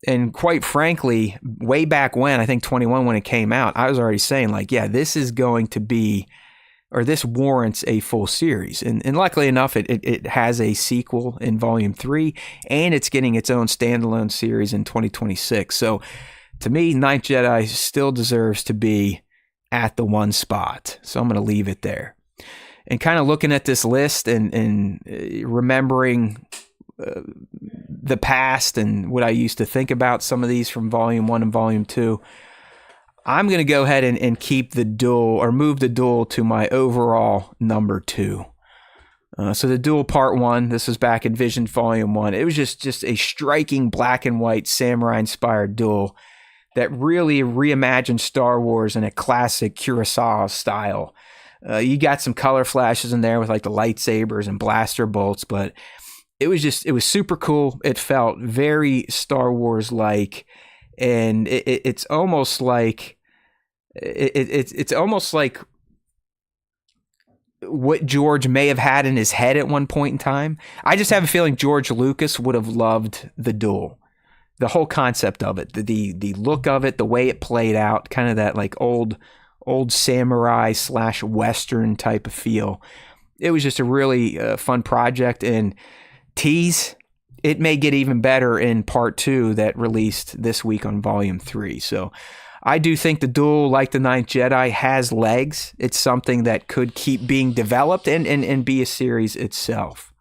and quite frankly, way back when, I think 21 when it came out, I was already saying this is going to be, or this warrants a full series. And luckily enough, it has a sequel in Volume 3, and it's getting its own standalone series in 2026. So to me, Ninth Jedi still deserves to be at the 1 spot. So I'm going to leave it there. And kind of looking at this list and remembering the past and what I used to think about some of these from Volume 1 and Volume 2, I'm going to go ahead and keep the Duel, or move the Duel to my overall number 2. So the Duel Part 1, this was back in Vision Volume 1. It was just a striking black and white samurai-inspired duel that really reimagined Star Wars in a classic Kurosawa style. You got some color flashes in there with the lightsabers and blaster bolts, but it was super cool. It felt very Star Wars-like, and it's almost like it's almost like what George may have had in his head at one point in time. I just have a feeling George Lucas would have loved the Duel. The whole concept of it, the look of it, the way it played out, kind of that old samurai / Western type of feel. It was just a really fun project, and tease, it may get even better in Part 2 that released this week on Volume 3. So I do think the Duel, like the Ninth Jedi, has legs. It's something that could keep being developed and be a series itself.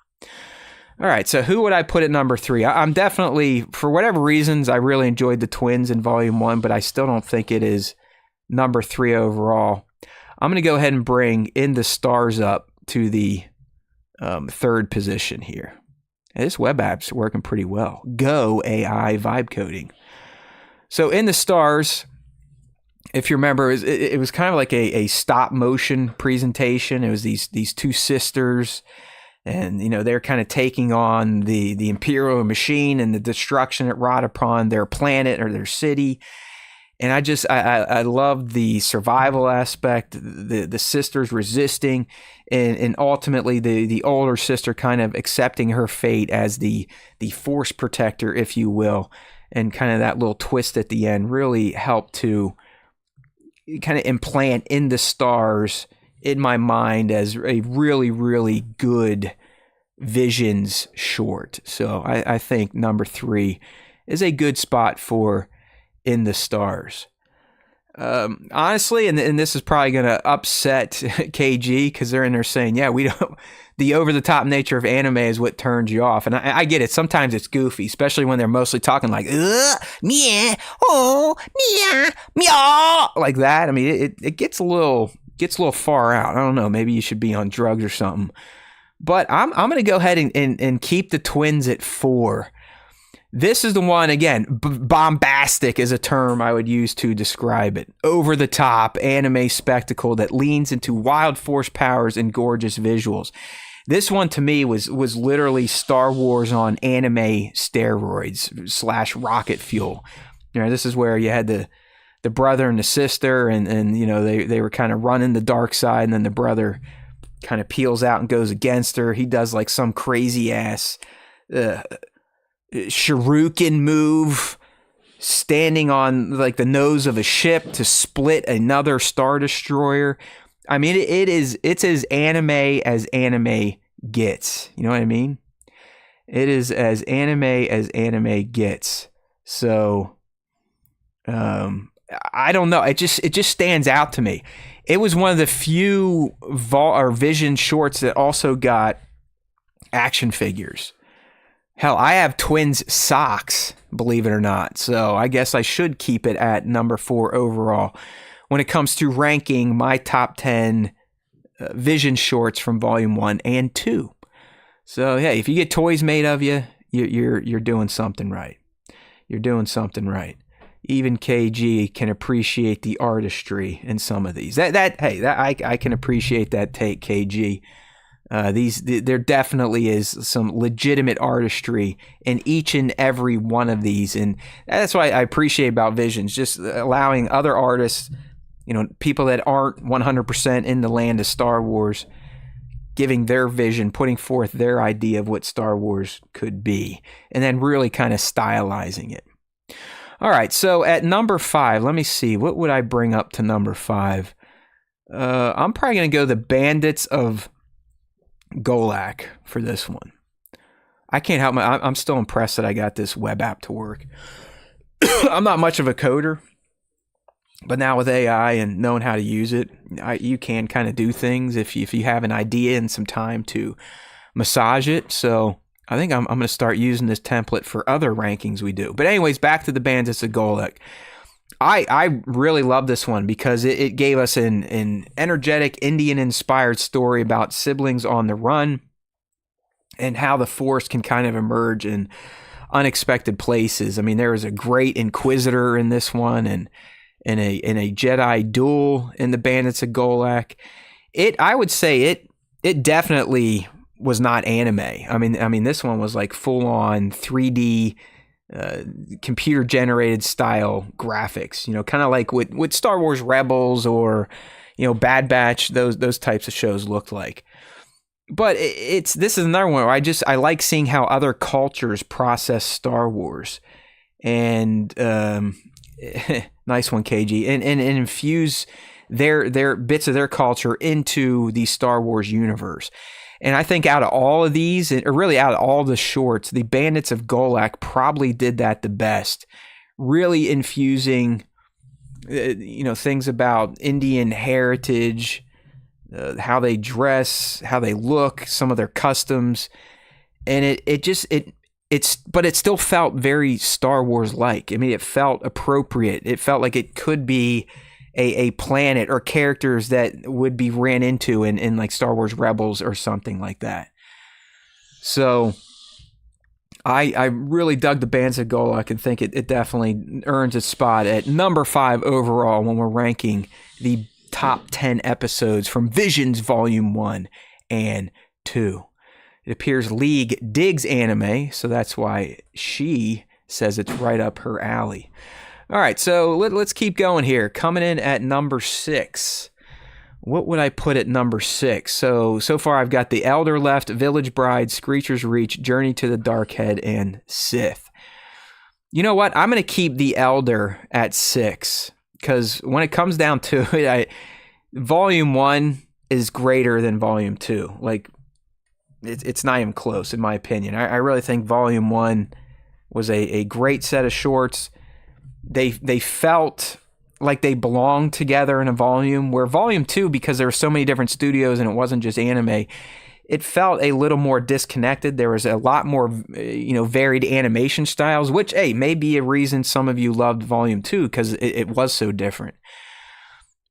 All right, so who would I put at number 3? I'm definitely, for whatever reasons, I really enjoyed the Twins in Volume 1, but I still don't think it is number 3 overall. I'm going to go ahead and bring In the Stars up to the 3rd position here. This web app's working pretty well. Go AI vibe coding. So In the Stars, if you remember, it was kind of like a stop motion presentation. It was these 2 sisters, and they're kind of taking on the Imperial machine and the destruction it wrought upon their planet or their city. And I loved the survival aspect, the sisters resisting, and ultimately the older sister kind of accepting her fate as the force protector, if you will. And kind of that little twist at the end really helped to kind of implant In the Stars in my mind as a really, really good Visions short. So I think number 3 is a good spot for In the Stars. Honestly, and this is probably going to upset KG, because they're in there saying, yeah, we don't, the over-the-top nature of anime is what turns you off. And I get it. Sometimes it's goofy, especially when they're mostly talking like, meow, oh, meow, meow, like that. I mean, it gets a little far out. I don't know. Maybe you should be on drugs or something. But I'm going to go ahead and keep the Twins at 4. This is the one, again, bombastic is a term I would use to describe it. Over-the-top anime spectacle that leans into wild force powers and gorgeous visuals. This one, to me, was literally Star Wars on anime steroids / rocket fuel. This is where you had the brother and the sister, and they were kind of running the dark side, and then the brother kind of peels out and goes against her. He does like some crazy-ass shuriken move, standing on like the nose of a ship to split another Star Destroyer. I mean, it's as anime gets. You know what I mean? It is as anime gets. So I don't know. It just stands out to me. It was one of the few Vision shorts that also got action figures. Hell, I have Twins socks, believe it or not. So I guess I should keep it at number 4 overall when it comes to ranking my top 10 Vision shorts from Volume 1 and 2. So hey, if you get toys made of you, you're doing something right. You're doing something right. Even KG can appreciate the artistry in some of these. I can appreciate that take, KG. There definitely is some legitimate artistry in each and every one of these, and that's what I appreciate about Visions, just allowing other artists, people that aren't 100% in the land of Star Wars, giving their vision, putting forth their idea of what Star Wars could be, and then really kind of stylizing it. All right, so at number 5, let me see, what would I bring up to number 5? I'm probably going to go the Bandits of Golak for this one. I can't help I'm still impressed that I got this web app to work. I'm not much of a coder, but now with AI and knowing how to use it, you can kind of do things if you have an idea and some time to massage it. So I think I'm going to start using this template for other rankings we do. But anyways, back to the Bandits of Golak. I really love this one because it gave us an energetic Indian-inspired story about siblings on the run and how the Force can kind of emerge in unexpected places. I mean, there was a great Inquisitor in this one, and in a Jedi duel in the Bandits of Golak. I would say it definitely was not anime. I mean, this one was like full-on 3D. Computer generated style graphics, kind of like what Star Wars Rebels or Bad Batch, those types of shows looked like. But this is another one where I like seeing how other cultures process Star Wars, and nice one, KG, and infuse their bits of their culture into the Star Wars universe. And I think out of all of these, or really out of all the shorts, the Bandits of Golak probably did that the best. Really infusing, things about Indian heritage, how they dress, how they look, some of their customs, and but it still felt very Star Wars-like. I mean, it felt appropriate. It felt like it could be a planet or characters that would be ran into in like Star Wars Rebels or something like that. So I really dug the Bandits of Golak and think it definitely earns a spot at number 5 overall when we're ranking the top 10 episodes from Visions Volume 1 and 2. It appears League digs anime, so that's why she says it's right up her alley. All right, so let's keep going here. Coming in at number 6. What would I put at number 6? So far I've got The Elder left, Village Bride, Screecher's Reach, Journey to the Dark Head, and Sith. You know what? I'm going to keep The Elder at 6 because when it comes down to it, Volume 1 is greater than Volume 2. Like, it's not even close, in my opinion. I really think Volume 1 was a great set of shorts. They felt like they belonged together in a volume, where Volume 2, because there were so many different studios and it wasn't just anime, it felt a little more disconnected. There was a lot more, varied animation styles, which, may be a reason some of you loved Volume 2 because it was so different.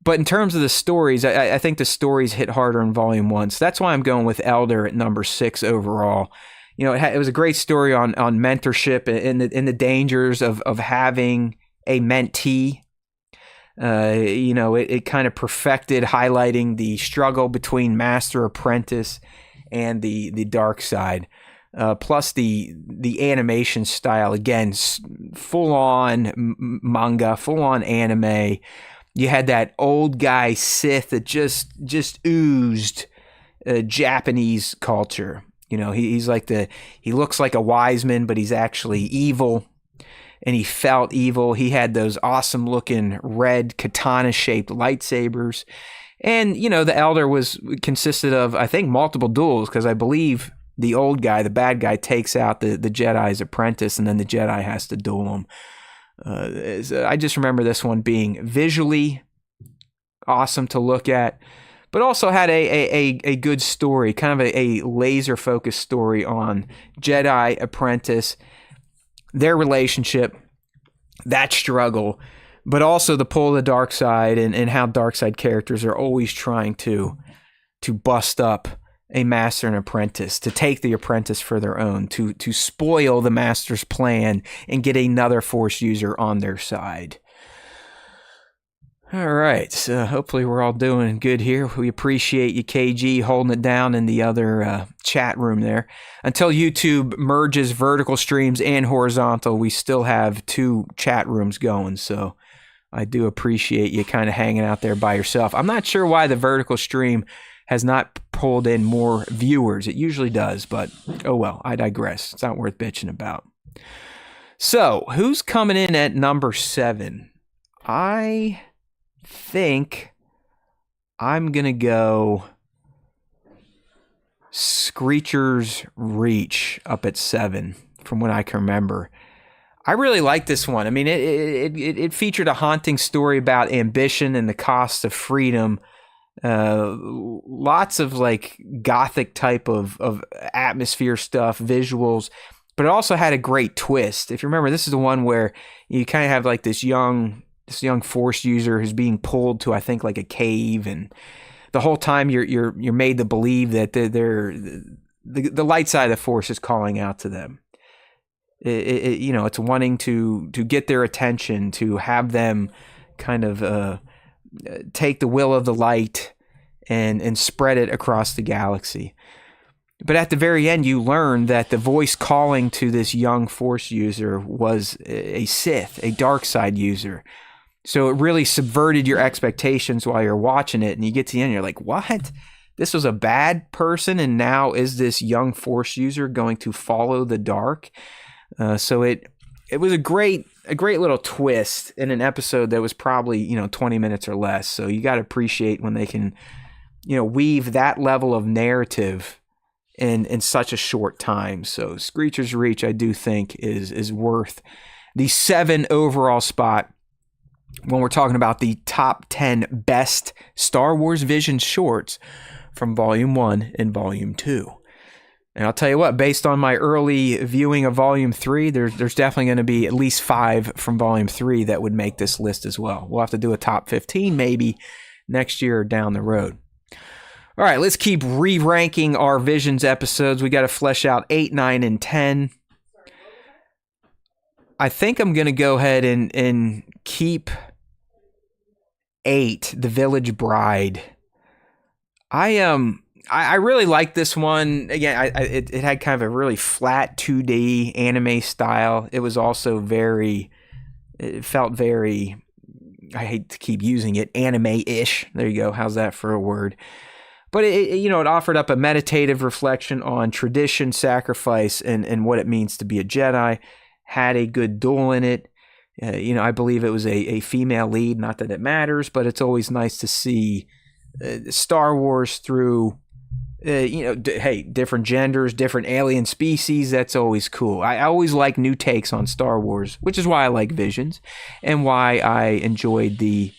But in terms of the stories, I think the stories hit harder in Volume 1. So that's why I'm going with Elder at number 6 overall. It was a great story on mentorship and the dangers of having a mentee. It kind of perfected highlighting the struggle between master apprentice and the dark side. Plus the animation style, again, full on manga, full on anime. You had that old guy Sith that just oozed Japanese culture. He's like he looks like a wise man, but he's actually evil. And he felt evil. He had those awesome looking red katana shaped lightsabers. And, the Elder consisted of, I think, multiple duels, because I believe the old guy, the bad guy, takes out the Jedi's apprentice, and then the Jedi has to duel him. I just remember this one being visually awesome to look at, but also had a good story, kind of a laser-focused story on Jedi apprentice, their relationship, that struggle, but also the pull of the dark side and how dark side characters are always trying to bust up a master and apprentice, to take the apprentice for their own, to spoil the master's plan and get another Force user on their side. All right, so hopefully we're all doing good here. We appreciate you, KG, holding it down in the other chat room there. Until YouTube merges vertical streams and horizontal, we still have 2 chat rooms going, so I do appreciate you kind of hanging out there by yourself. I'm not sure why the vertical stream has not pulled in more viewers. It usually does, but oh well, I digress. It's not worth bitching about. So, who's coming in at number 7? I think I'm going to go Screecher's Reach up at 7 from what I can remember. I really like this one. I mean, it featured a haunting story about ambition and the cost of freedom. Lots of like gothic type of atmosphere stuff, visuals, but it also had a great twist. If you remember, this is the one where you kind of have like this young Force user who's being pulled to, I think, like a cave, and the whole time you're made to believe that the light side of the Force is calling out to them. It's wanting to get their attention, to have them kind of take the will of the light and spread it across the galaxy. But at the very end, you learn that the voice calling to this young Force user was a Sith, a dark side user. So it really subverted your expectations while you're watching it, and you get to the end, you're like, what? This was a bad person, and now is this young Force user going to follow the dark? So it was a great little twist in an episode that was probably 20 minutes or less. So you got to appreciate when they can weave that level of narrative in such a short time. So Screecher's Reach, I do think, is worth the 7 overall spot when we're talking about the top 10 best Star Wars Vision shorts from Volume 1 and Volume 2. And I'll tell you what, based on my early viewing of Volume 3, there's definitely going to be at least 5 from Volume 3 that would make this list as well. We'll have to do a top 15 maybe next year or down the road. All right, let's keep re-ranking our Visions episodes. We got to flesh out 8, 9, and 10. I think I'm going to go ahead and keep 8, The Village Bride. I really like this one. Again, it had kind of a really flat 2D anime style. It was also it felt very, I hate to keep using it, anime-ish. There you go. How's that for a word? But it offered up a meditative reflection on tradition, sacrifice, and what it means to be a Jedi. Had a good duel in it. I believe it was a female lead. Not that it matters, but it's always nice to see Star Wars through different genders, different alien species. That's always cool. I always like new takes on Star Wars, which is why I like Visions and why I enjoyed the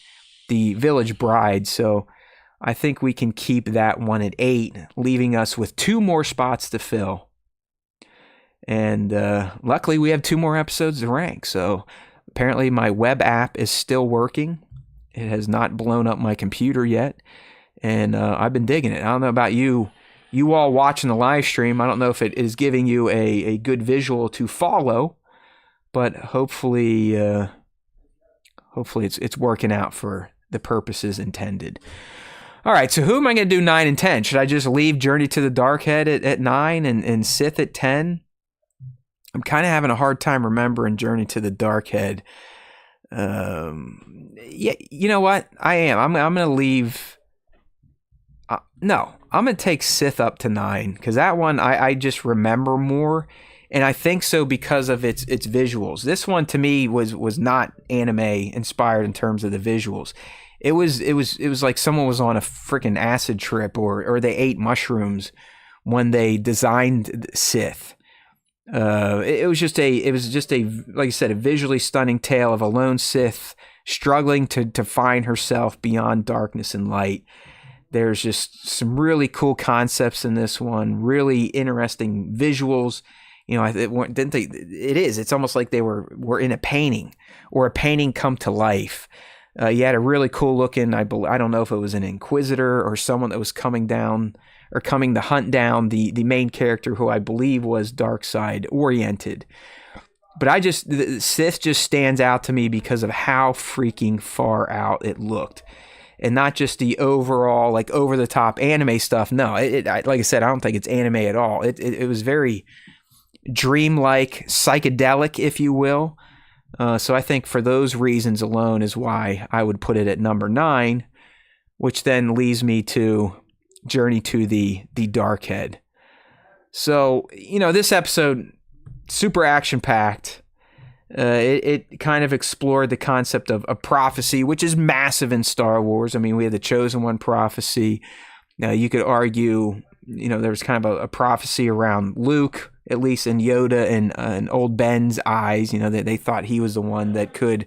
Village Bride. So I think we can keep that one at 8, leaving us with 2 more spots to fill. And luckily we have 2 more episodes to rank. So apparently my web app is still working. It has not blown up my computer yet. And I've been digging it. I don't know about you all watching the live stream. I don't know if it is giving you a good visual to follow, but hopefully it's working out for the purposes intended. All right, so who am I going to do 9 and 10? Should I just leave Journey to the Dark Head at 9 and Sith at 10? I'm kind of having a hard time remembering Journey to the Dark Head. Yeah, you know what? I am. I'm going to leave. No, I'm going to take Sith up to 9 because that one I just remember more, and I think so because of its visuals. This one to me was not anime inspired in terms of the visuals. It was like someone was on a freaking acid trip or they ate mushrooms when they designed Sith. It was just a like I said, a visually stunning tale of a lone Sith struggling to find herself beyond darkness and light. There's just some really cool concepts in this one, really interesting visuals. You know, it's almost like they were in a painting, or a painting come to life. You had a really cool looking, I don't know if it was an Inquisitor or someone that was coming to hunt down the main character, who I believe was dark side oriented. But the Sith just stands out to me because of how freaking far out it looked. And not just the overall, like, over-the-top anime stuff. No, like I said, I don't think it's anime at all. It was very dreamlike, psychedelic, if you will. So I think for those reasons alone is why I would put it at number 9, which then leads me to Journey to the Darkhead. So, you know, this episode, super action-packed. It kind of explored the concept of a prophecy, which is massive in Star Wars. I mean, we had the Chosen One prophecy. You could argue, you know, there was kind of a prophecy around Luke, at least in Yoda and old Ben's eyes. You know, they thought he was the one that could,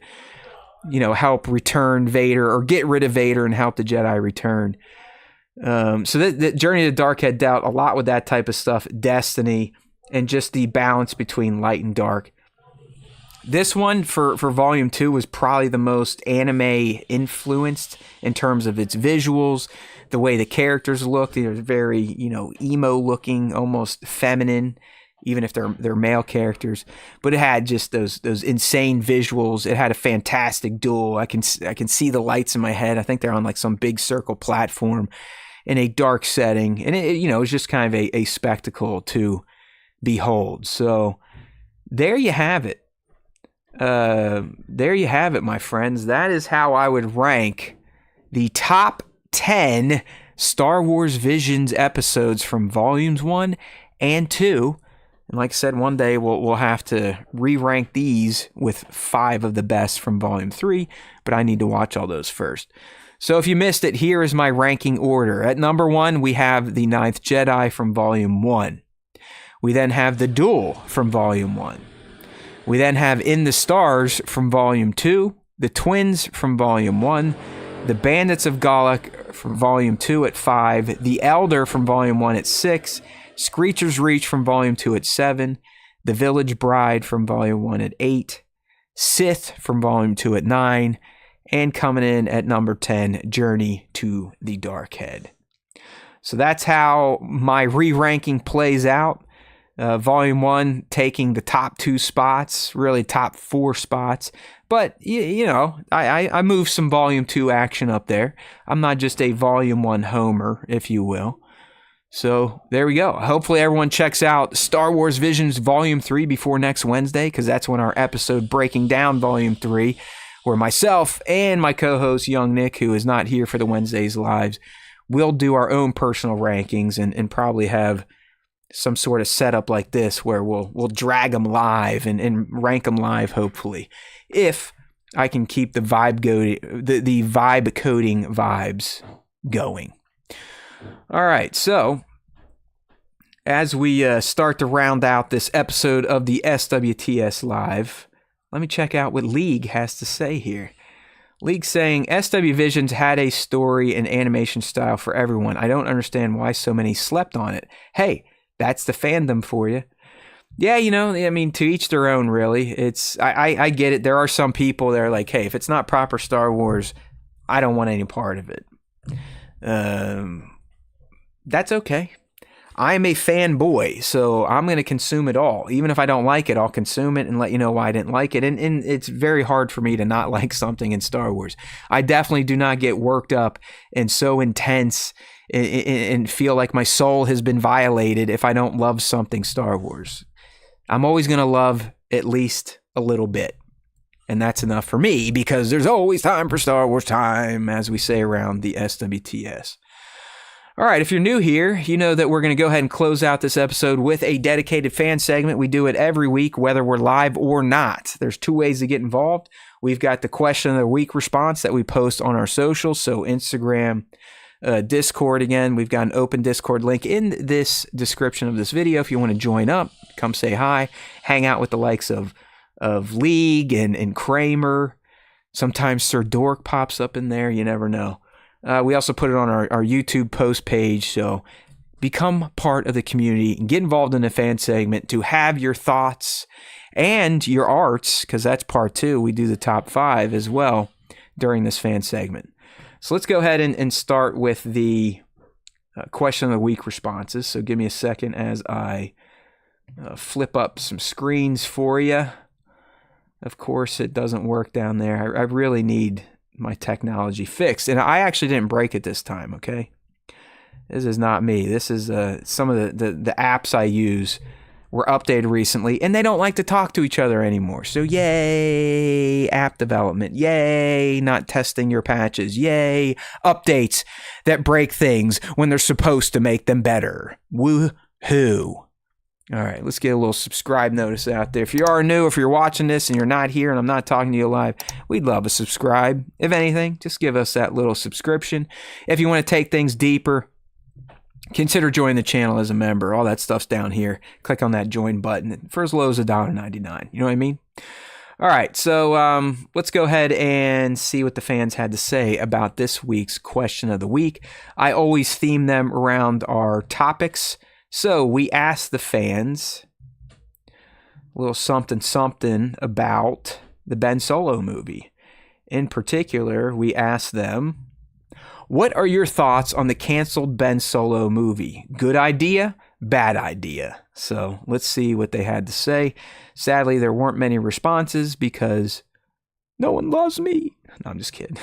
you know, help return Vader, or get rid of Vader and help the Jedi return. So the Journey to the Darkhead dealt a lot with that type of stuff, destiny, and just the balance between light and dark. This one for Volume 2 was probably the most anime influenced in terms of its visuals, the way the characters looked. They were very, you know, emo looking, almost feminine, even if they're male characters. But it had just those insane visuals. It had a fantastic duel. I can see the lights in my head. I think they're on like some big circle platform in a dark setting, and it was just kind of a spectacle to behold. So there you have it. There you have it, my friends. That is how I would rank the top 10 Star Wars Visions episodes from Volumes 1 and 2. And like I said, one day we'll have to re-rank these with 5 of the best from Volume 3, but I need to watch all those first. So if you missed it, here is my ranking order. At number 1, we have The Ninth Jedi from Volume 1. We then have The Duel from Volume 1. We then have In the Stars from Volume 2, The Twins from Volume 1, The Bandits of Galak from Volume 2 at 5, The Elder from Volume 1 at 6, Screecher's Reach from Volume 2 at 7, The Village Bride from Volume 1 at 8, Sith from Volume 2 at 9, and coming in at number 10, Journey to the Darkhead. So that's how my re-ranking plays out. Volume 1 taking the top 2 spots, really top 4 spots. But, you know, I moved some Volume 2 action up there. I'm not just a Volume 1 homer, if you will. So there we go. Hopefully everyone checks out Star Wars Visions Volume 3 before next Wednesday, because that's when our episode breaking down Volume 3, where myself and my co-host, Young Nick, who is not here for the Wednesdays lives, will do our own personal rankings and probably have some sort of setup like this where we'll drag them live and rank them live, hopefully, if I can keep the vibe coding vibes going. All right, so as we start to round out this episode of the SWTS Live, let me check out what League has to say here. League saying, SW Visions had a story and animation style for everyone. I don't understand why so many slept on it. Hey, that's the fandom for you. Yeah, you know, I mean, to each their own, really. I get it. There are some people that are like, hey, if it's not proper Star Wars, I don't want any part of it. That's okay. I'm a fanboy, so I'm going to consume it all. Even if I don't like it, I'll consume it and let you know why I didn't like it. And it's very hard for me to not like something in Star Wars. I definitely do not get worked up and so intense and feel like my soul has been violated if I don't love something Star Wars. I'm always going to love at least a little bit. And that's enough for me, because there's always time for Star Wars time, as we say around the SWTS. All right, if you're new here, you know that we're going to go ahead and close out this episode with a dedicated fan segment. We do it every week, whether we're live or not. There's 2 ways to get involved. We've got the question of the week response that we post on our socials, so Instagram, Discord. Again, we've got an open Discord link in this description of this video. If you want to join up, come say hi, hang out with the likes of League and Kramer. Sometimes Sir Dork pops up in there. You never know. We also put it on our YouTube post page. So become part of the community and get involved in the fan segment to have your thoughts and your arts, because that's part 2. We do the top 5 as well during this fan segment. So let's go ahead and start with the question of the week responses. So give me a second as I flip up some screens for you. Of course, it doesn't work down there. I really need my technology fixed. And I actually didn't break it this time, okay? This is not me. This is some of the apps I use were updated recently, and they don't like to talk to each other anymore. So yay, app development. Yay, not testing your patches. Yay, updates that break things when they're supposed to make them better. Woo-hoo. All right, let's get a little subscribe notice out there. If you are new, if you're watching this and you're not here and I'm not talking to you live, we'd love a subscribe. If anything, just give us that little subscription. If you want to take things deeper, consider joining the channel as a member. All that stuff's down here. Click on that join button for as low as $1.99. You know what I mean? All right, so let's go ahead and see what the fans had to say about this week's question of the week. I always theme them around our topics. So we asked the fans a little something about the Ben Solo movie. In particular, we asked them, what are your thoughts on the canceled Ben Solo movie? Good idea, bad idea. So let's see what they had to say. Sadly, there weren't many responses because no one loves me. No, I'm just kidding.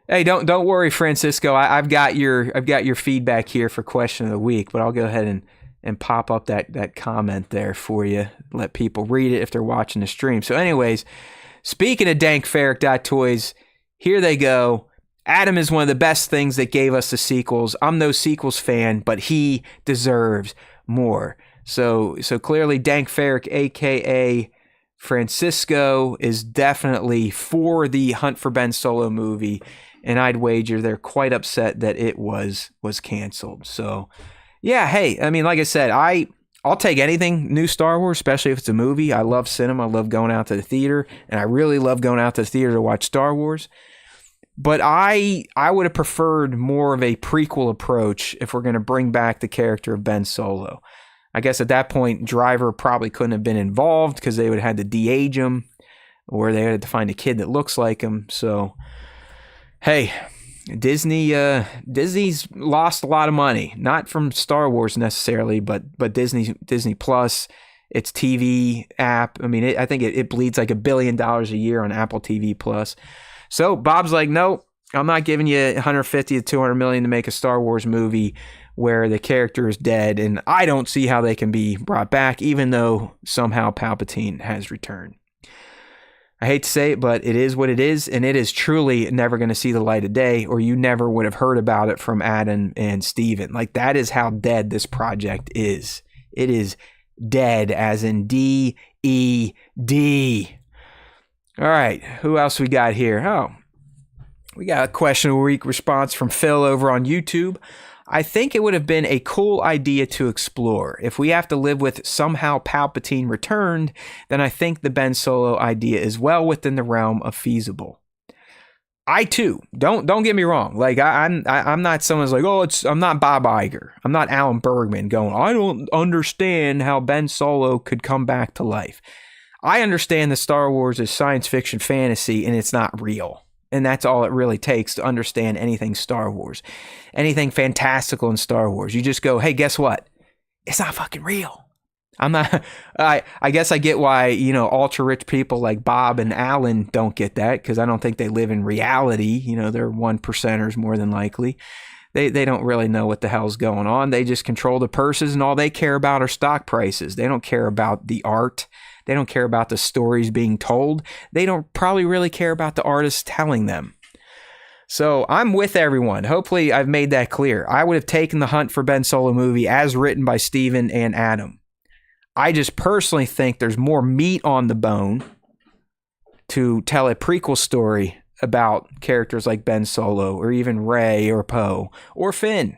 Hey, don't worry, Francisco. I've got your feedback here for question of the week, but I'll go ahead and pop up that comment there for you. Let people read it if they're watching the stream. So anyways, speaking of dankferric.toys, here they go. Adam is one of the best things that gave us the sequels. I'm no sequels fan, but he deserves more. So clearly Dank Ferric, a.k.a. Francisco, is definitely for the Hunt for Ben Solo movie, and I'd wager they're quite upset that it was canceled. So, yeah, hey, I mean, like I said, I'll take anything new Star Wars, especially if it's a movie. I love cinema. I love going out to the theater, and I really love going out to the theater to watch Star Wars. But I would have preferred more of a prequel approach if we're going to bring back the character of Ben Solo. I guess at that point, Driver probably couldn't have been involved because they would have had to de-age him, or they had to find a kid that looks like him. So, hey, Disney's lost a lot of money, not from Star Wars necessarily, but Disney Plus, its TV app. I mean, I think it bleeds like $1 billion a year on Apple TV Plus. So Bob's like, no, I'm not giving you 150 to 200 million to make a Star Wars movie where the character is dead, and I don't see how they can be brought back, even though somehow Palpatine has returned. I hate to say it, but it is what it is, and it is truly never going to see the light of day, or you never would have heard about it from Adam and Steven. Like, that is how dead this project is. It is dead, as in D-E-D. All right, who else we got here? Oh, we got a question of the week response from Phil over on YouTube. I think it would have been a cool idea to explore. If we have to live with somehow Palpatine returned, then I think the Ben Solo idea is well within the realm of feasible. I too, don't get me wrong. Like I'm not someone's like, I'm not Bob Iger. I'm not Alan Bergman going, I don't understand how Ben Solo could come back to life. I understand that Star Wars is science fiction fantasy and it's not real. And that's all it really takes to understand anything Star Wars. Anything fantastical in Star Wars. You just go, hey, guess what? It's not fucking real. I guess I get why, ultra rich people like Bob and Alan don't get that, because I don't think they live in reality. They're 1%ers more than likely. They don't really know what the hell's going on. They just control the purses, and all they care about are stock prices. They don't care about the art. They don't care about the stories being told. They don't probably really care about the artists telling them. So I'm with everyone. Hopefully I've made that clear. I would have taken the Hunt for Ben Solo movie as written by Steven and Adam. I just personally think there's more meat on the bone to tell a prequel story about characters like Ben Solo or even Rey or Poe or Finn.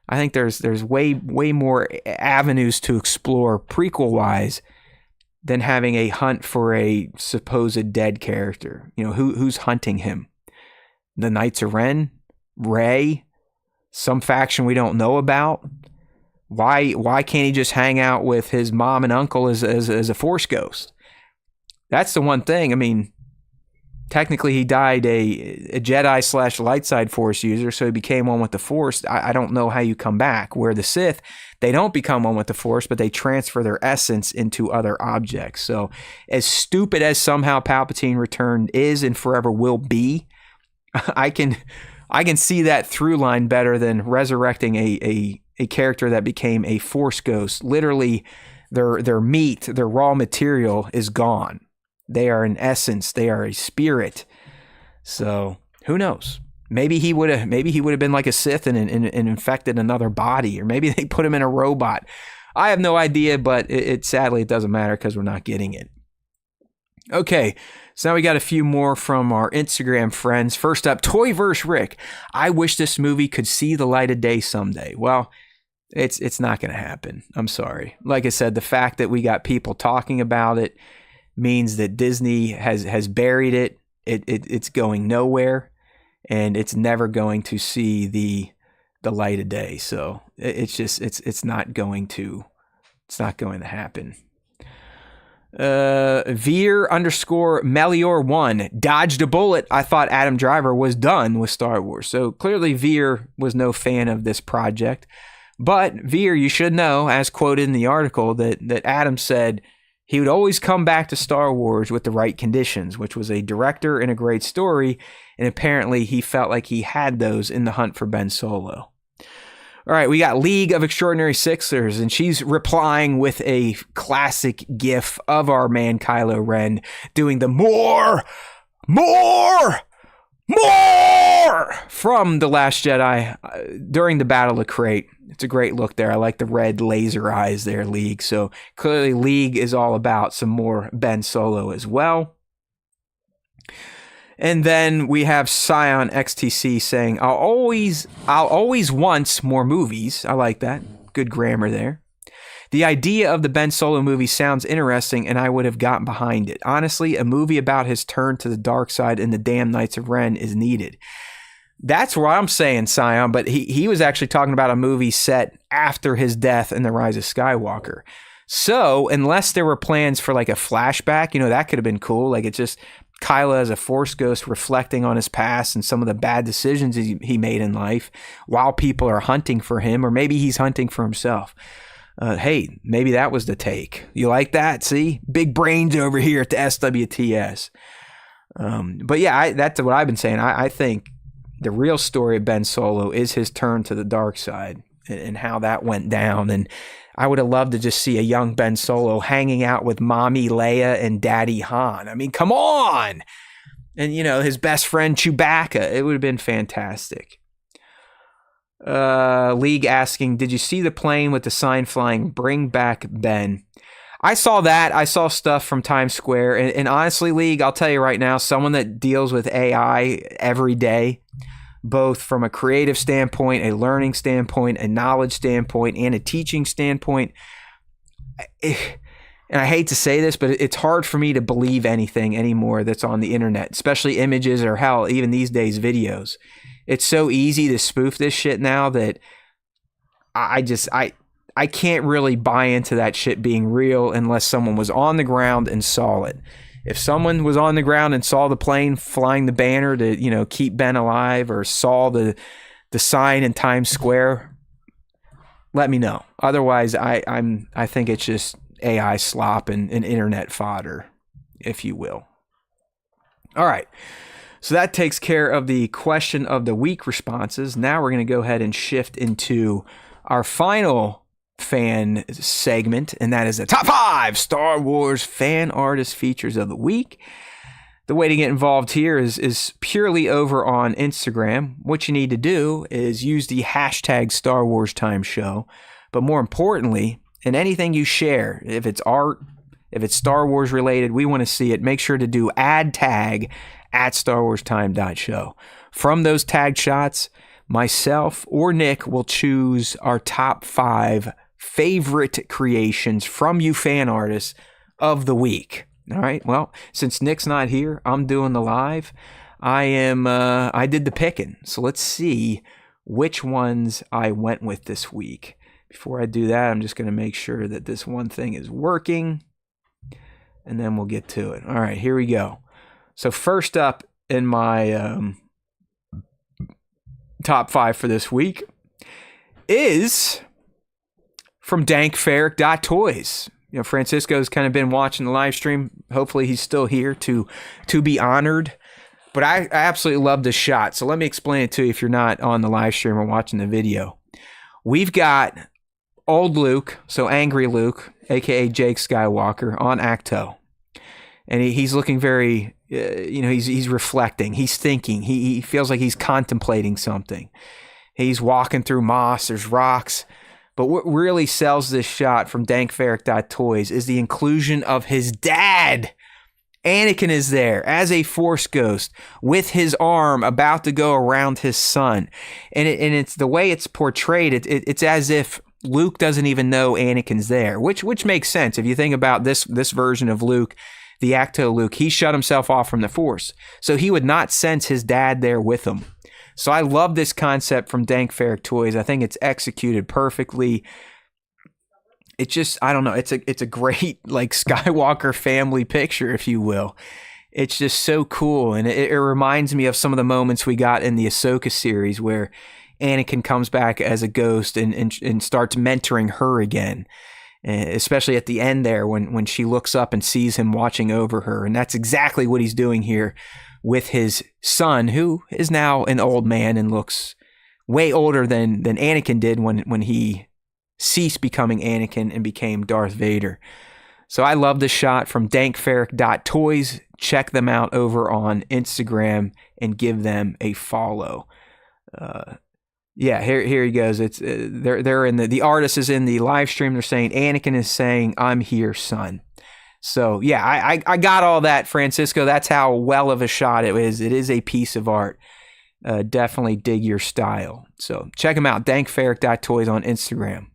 I think there's way more avenues to explore prequel wise than having a hunt for a supposed dead character. You know, who's hunting him? The Knights of Ren, Rey, some faction we don't know about. Why can't he just hang out with his mom and uncle as a Force ghost? That's the one thing. I mean, technically he died a Jedi / light side Force user, so he became one with the Force. I don't know how you come back. Where the Sith, they don't become one with the Force, but they transfer their essence into other objects. So as stupid as somehow Palpatine returned is and forever will be, I can see that through line better than resurrecting a character that became a Force ghost. Literally, their meat, their raw material is gone. They are an essence. They are a spirit. So who knows? Maybe he would have been like a Sith and infected another body, or maybe they put him in a robot. I have no idea, but sadly it doesn't matter because we're not getting it. Okay, so now we got a few more from our Instagram friends. First up, Toyverse Rick. I wish this movie could see the light of day someday. Well, it's not going to happen. I'm sorry. Like I said, the fact that we got people talking about it means that Disney has buried it. It's going nowhere, and it's never going to see the light of day. So it's not going to happen. Veer_Melior1 dodged a bullet. I thought Adam Driver was done with Star Wars. So clearly Veer was no fan of this project. But Veer, you should know, as quoted in the article, that Adam said he would always come back to Star Wars with the right conditions, which was a director and a great story. And apparently he felt like he had those in The Hunt for Ben Solo. All right, we got League of Extraordinary Sixers, and she's replying with a classic gif of our man Kylo Ren doing the more from The Last Jedi during the Battle of Crate. It's a great look there. I like the red laser eyes there, League. So clearly League is all about some more Ben Solo as well. And then we have Scion XTC saying, I'll always want more movies. I like that. Good grammar there. The idea of the Ben Solo movie sounds interesting, and I would have gotten behind it. Honestly, a movie about his turn to the dark side in the damn Knights of Ren is needed. That's what I'm saying, Scion, but he was actually talking about a movie set after his death in The Rise of Skywalker. So, unless there were plans for like a flashback, that could have been cool. Like it's just Kylo as a Force ghost reflecting on his past and some of the bad decisions he made in life while people are hunting for him, or maybe he's hunting for himself. Hey, maybe that was the take. You like that? See? Big brains over here at the SWTS. But yeah, that's what I've been saying. I think the real story of Ben Solo is his turn to the dark side and how that went down. And I would have loved to just see a young Ben Solo hanging out with Mommy Leia and Daddy Han. I mean, come on! And, his best friend Chewbacca. It would have been fantastic. League asking, did you see the plane with the sign flying, bring back Ben? I saw that. I saw stuff from Times Square. And honestly, League, I'll tell you right now, someone that deals with AI every day, both from a creative standpoint, a learning standpoint, a knowledge standpoint, and a teaching standpoint. And I hate to say this, but it's hard for me to believe anything anymore that's on the internet, especially images or hell, even these days, videos. It's so easy to spoof this shit now that I can't really buy into that shit being real unless someone was on the ground and saw it. If someone was on the ground and saw the plane flying the banner to, keep Ben alive, or saw the sign in Times Square, let me know. Otherwise, I think it's just AI slop and internet fodder, if you will. All right. So that takes care of the question of the week responses. Now we're going to go ahead and shift into our final fan segment, and that is the top 5 Star Wars fan artist features of the week. The way to get involved here is purely over on Instagram. What you need to do is use the hashtag Star Wars Time Show, but more importantly, in anything you share, if it's art, if it's Star Wars related, we want to see it. Make sure to do ad tag at StarWarsTime.show. From those tagged shots, myself or Nick will choose our top 5 favorite creations from you fan artists of the week. All right. Well, since Nick's not here, I'm doing the live. I did the picking. So let's see which ones I went with this week. Before I do that, I'm just going to make sure that this one thing is working, and then we'll get to it. All right, here we go. So first up in my top 5 for this week is from dankferric.toys. You know, Francisco's kind of been watching the live stream. Hopefully he's still here to be honored. But I absolutely love this shot. So let me explain it to you if you're not on the live stream or watching the video. We've got old Luke, so angry Luke, a.k.a. Jake Skywalker, on Acto. And he's looking very, he's reflecting. He's thinking. He feels like he's contemplating something. He's walking through moss. There's rocks. But what really sells this shot from dankferric.toys is the inclusion of his dad. Anakin is there as a Force ghost with his arm about to go around his son. And it's the way it's portrayed. It's as if Luke doesn't even know Anakin's there, which makes sense. If you think about this version of Luke, the Acto Luke, he shut himself off from the Force. So he would not sense his dad there with him. So I love this concept from Dankferric Toys. I think it's executed perfectly. It just, I don't know, it's a great like Skywalker family picture, if you will. It's just so cool. And it reminds me of some of the moments we got in the Ahsoka series where Anakin comes back as a ghost and starts mentoring her again, especially at the end there when she looks up and sees him watching over her. And that's exactly what he's doing here with his son, who is now an old man and looks way older than Anakin did when he ceased becoming Anakin and became Darth Vader. So I love this shot from dankferric.toys. Check them out over on Instagram and give them a follow. Yeah, here he goes. It's they're in the artist is in the live stream. They're saying Anakin is saying, "I'm here, son." So yeah, I got all that, Francisco. That's how well of a shot it is. It is a piece of art. Definitely dig your style. So check them out, dankferric.toys on Instagram.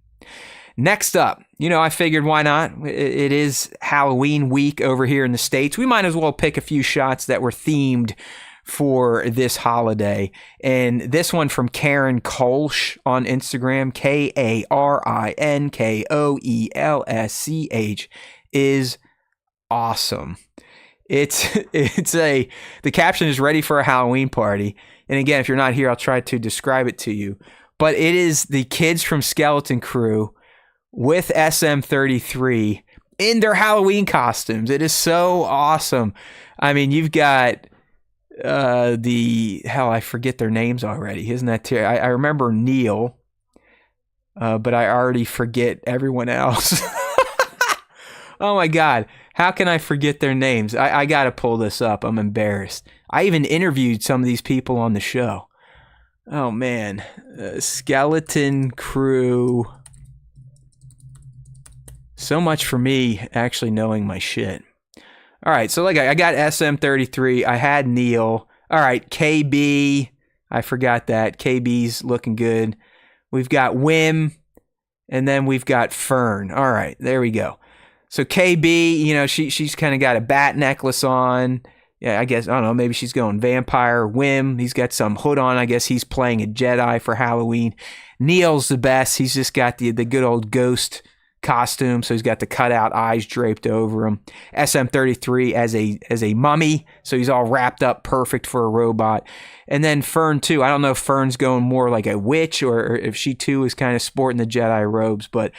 Next up, I figured why not? It is Halloween week over here in the States. We might as well pick a few shots that were themed for this holiday. And this one from Karen Kolsch on Instagram, KarinKoelschch, is awesome. The caption is ready for a Halloween party. And again, if you're not here, I'll try to describe it to you. But it is the kids from Skeleton Crew with SM-33 in their Halloween costumes. It is so awesome. I mean, you've got I forget their names already. Isn't that terrible? I remember Neil, but I already forget everyone else. Oh my God. How can I forget their names? I got to pull this up. I'm embarrassed. I even interviewed some of these people on the show. Oh man. Skeleton Crew. So much for me actually knowing my shit. All right, so I got SM-33. I had Neil. All right, KB. I forgot that. KB's looking good. We've got Wim, and then we've got Fern. All right, there we go. So KB, she's kind of got a bat necklace on. Yeah, I guess, I don't know, maybe she's going vampire. Wim, he's got some hood on. I guess he's playing a Jedi for Halloween. Neil's the best. He's just got the good old ghost costume, so he's got the cutout eyes draped over him. SM-33 as a mummy, so he's all wrapped up perfect for a robot. And then Fern too. I don't know if Fern's going more like a witch or if she too is kind of sporting the Jedi robes, but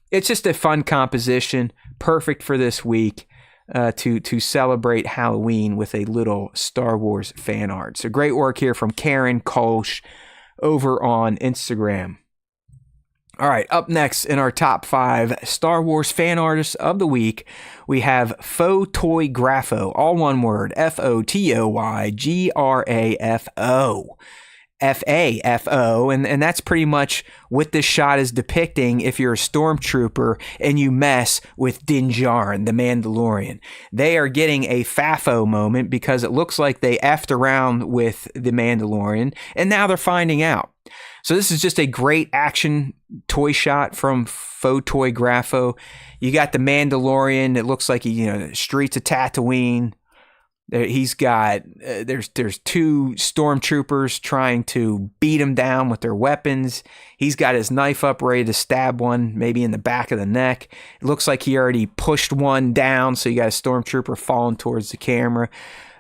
it's just a fun composition, perfect for this week to celebrate Halloween with a little Star Wars fan art. So great work here from Karen Kolsch over on Instagram. All right, up next in our top 5 Star Wars fan artists of the week, we have Photoygrafo, all one word, Photoygrafo. FAFO, and that's pretty much what this shot is depicting if you're a stormtrooper and you mess with Din Djarin, the Mandalorian. They are getting a FAFO moment because it looks like they effed around with the Mandalorian, and now they're finding out. So this is just a great action toy shot from Photoy Grapho. You got the Mandalorian. It looks like the streets of Tatooine. He's got there's two stormtroopers trying to beat him down with their weapons. He's got his knife up ready to stab one, maybe in the back of the neck. It looks like he already pushed one down, so you got a stormtrooper falling towards the camera.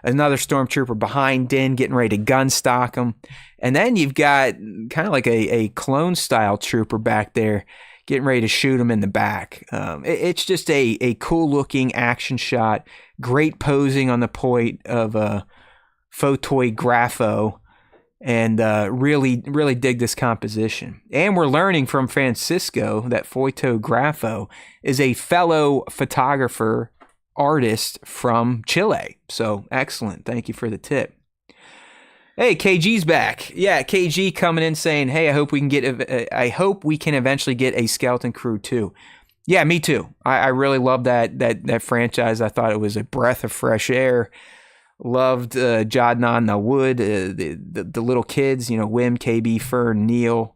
Another stormtrooper behind Din getting ready to gun stock him. And then you've got kind of like a clone style trooper back there getting ready to shoot him in the back. It's just a cool looking action shot. Great posing on the point of Photoy Grapho, and really dig this composition. And we're learning from Francisco that Photoy Grapho is a fellow photographer artist from Chile. So excellent. Thank you for the tip. Hey, KG's back. Yeah, KG coming in saying, "Hey, I hope we can eventually get a Skeleton Crew 2." Yeah, me too. I really love that franchise. I thought it was a breath of fresh air. Loved Jadnan Nawood, the little kids, Wim, KB, Fern, Neil.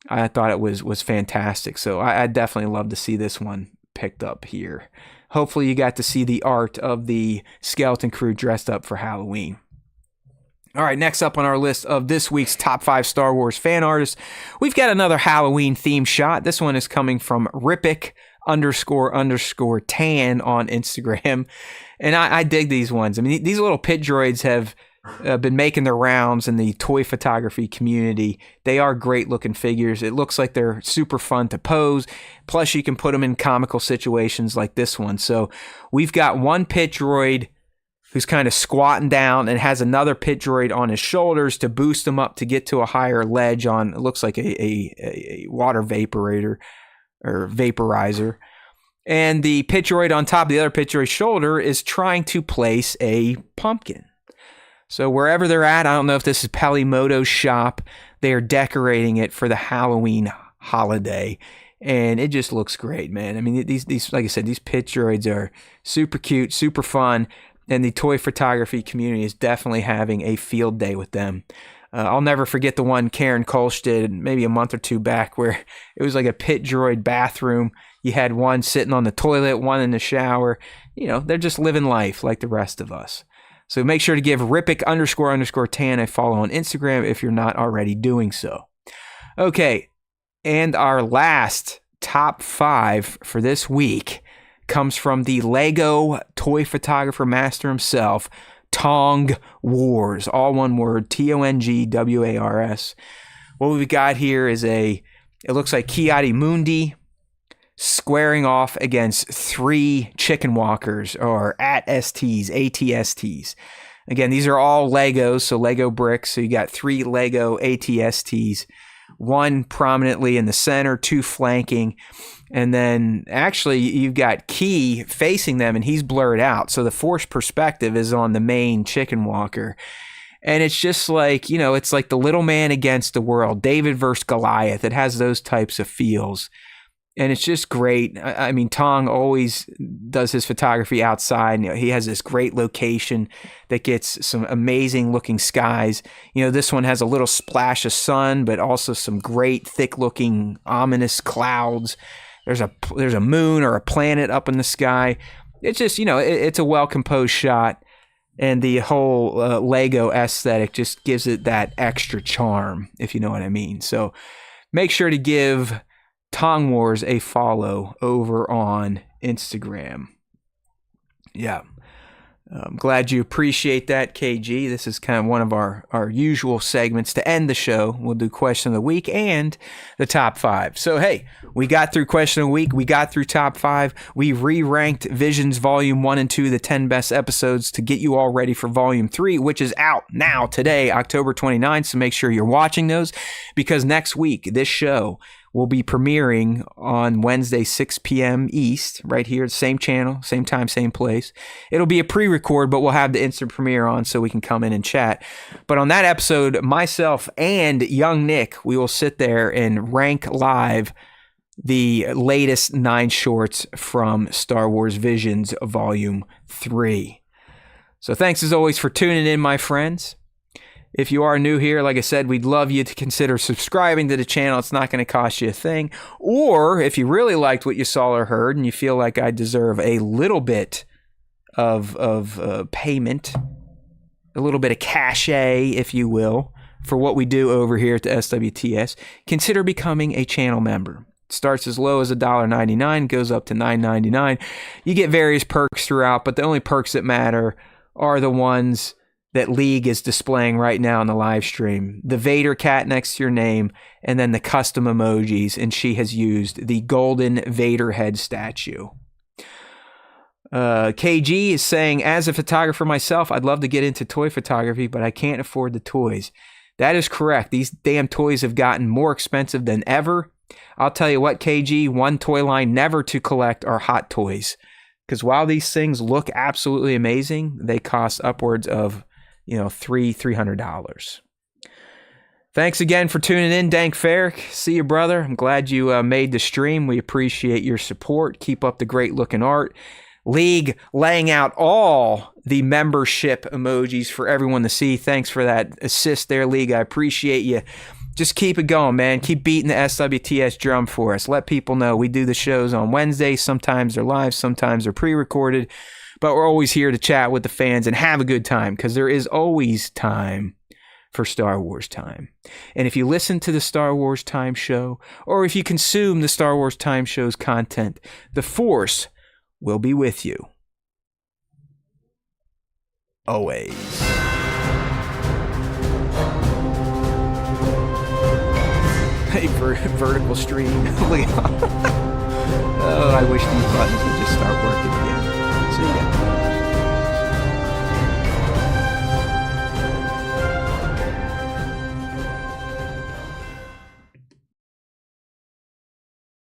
I thought it was fantastic. So I definitely love to see this one picked up here. Hopefully you got to see the art of the Skeleton Crew dressed up for Halloween. All right, next up on our list of this week's top 5 Star Wars fan artists, we've got another Halloween themed shot. This one is coming from Rippic __tan on Instagram. And I dig these ones. I mean, these little pit droids have been making their rounds in the toy photography community. They are great looking figures. It looks like they're super fun to pose. Plus, you can put them in comical situations like this one. So we've got one pit droid who's kind of squatting down and has another pit droid on his shoulders to boost him up to get to a higher ledge on, it looks like a water vaporizer. And the pit droid on top of the other pit droid's shoulder is trying to place a pumpkin. So wherever they're at, I don't know if this is Pelimoto's shop, they are decorating it for the Halloween holiday. And it just looks great, man. I mean, these like I said, these pit droids are super cute, super fun. And the toy photography community is definitely having a field day with them. I'll never forget the one Karen Kolsch did maybe a month or two back where it was like a pit droid bathroom. You had one sitting on the toilet, one in the shower. They're just living life like the rest of us. So make sure to give Rippic __tan a follow on Instagram if you're not already doing so. Okay, and our last top 5 for this week comes from the Lego toy photographer master himself, Tong Wars, all one word, TONGWARS. What we've got here is it looks like Ki-Adi-Mundi squaring off against 3 chicken walkers or ATSTs. Again, these are all Legos, so Lego bricks. So you got 3 Lego ATSTs, one prominently in the center, 2 flanking. And then actually you've got Key facing them and he's blurred out. So the forced perspective is on the main chicken walker. And it's just like, it's like the little man against the world, David versus Goliath. It has those types of feels. And it's just great. I mean, Tong always does his photography outside. He has this great location that gets some amazing looking skies. This one has a little splash of sun, but also some great thick looking ominous clouds. There's a moon or a planet up in the sky. It's just, it's a well-composed shot. And the whole Lego aesthetic just gives it that extra charm, if you know what I mean. So make sure to give Tong Wars a follow over on Instagram. Yeah. I'm glad you appreciate that, KG. This is kind of one of our usual segments to end the show. We'll do question of the week and the top 5. So, hey, we got through question of the week. We got through top 5. We re-ranked Visions Volume 1 and 2, the 10 best episodes, to get you all ready for Volume 3, which is out now today, October 29th. So make sure you're watching those, because next week, this show will be premiering on Wednesday, 6 p.m. East, right here, same channel, same time, same place. It'll be a pre-record, but we'll have the instant premiere on so we can come in and chat. But on that episode, myself and young Nick, we will sit there and rank live the latest 9 shorts from Star Wars Visions Volume 3. So thanks as always for tuning in, my friends. If you are new here, like I said, we'd love you to consider subscribing to the channel. It's not going to cost you a thing. Or if you really liked what you saw or heard and you feel like I deserve a little bit of payment, a little bit of cachet, if you will, for what we do over here at the SWTS, consider becoming a channel member. Starts as low as $1.99, goes up to $9.99. You get various perks throughout, but the only perks that matter are the ones that League is displaying right now in the live stream. The Vader cat next to your name, and then the custom emojis, and she has used the golden Vader head statue. KG is saying, as a photographer myself, I'd love to get into toy photography, but I can't afford the toys. That is correct. These damn toys have gotten more expensive than ever. I'll tell you what, KG, one toy line never to collect are hot toys. Because while these things look absolutely amazing, they cost upwards of, $300. Thanks again for tuning in, Dank Ferrick. See you, brother. I'm glad you made the stream. We appreciate your support. Keep up the great looking art. League laying out all the membership emojis for everyone to see. Thanks for that assist there, League. I appreciate you. Just keep it going, man. Keep beating the SWTS drum for us. Let people know we do the shows on Wednesdays. Sometimes they're live, sometimes they're pre-recorded. But we're always here to chat with the fans and have a good time, because there is always time for Star Wars Time. And if you listen to the Star Wars Time show, or if you consume the Star Wars Time show's content, the Force will be with you. Always. Hey, vertical stream. Oh, I wish these buttons would just start working again. See ya.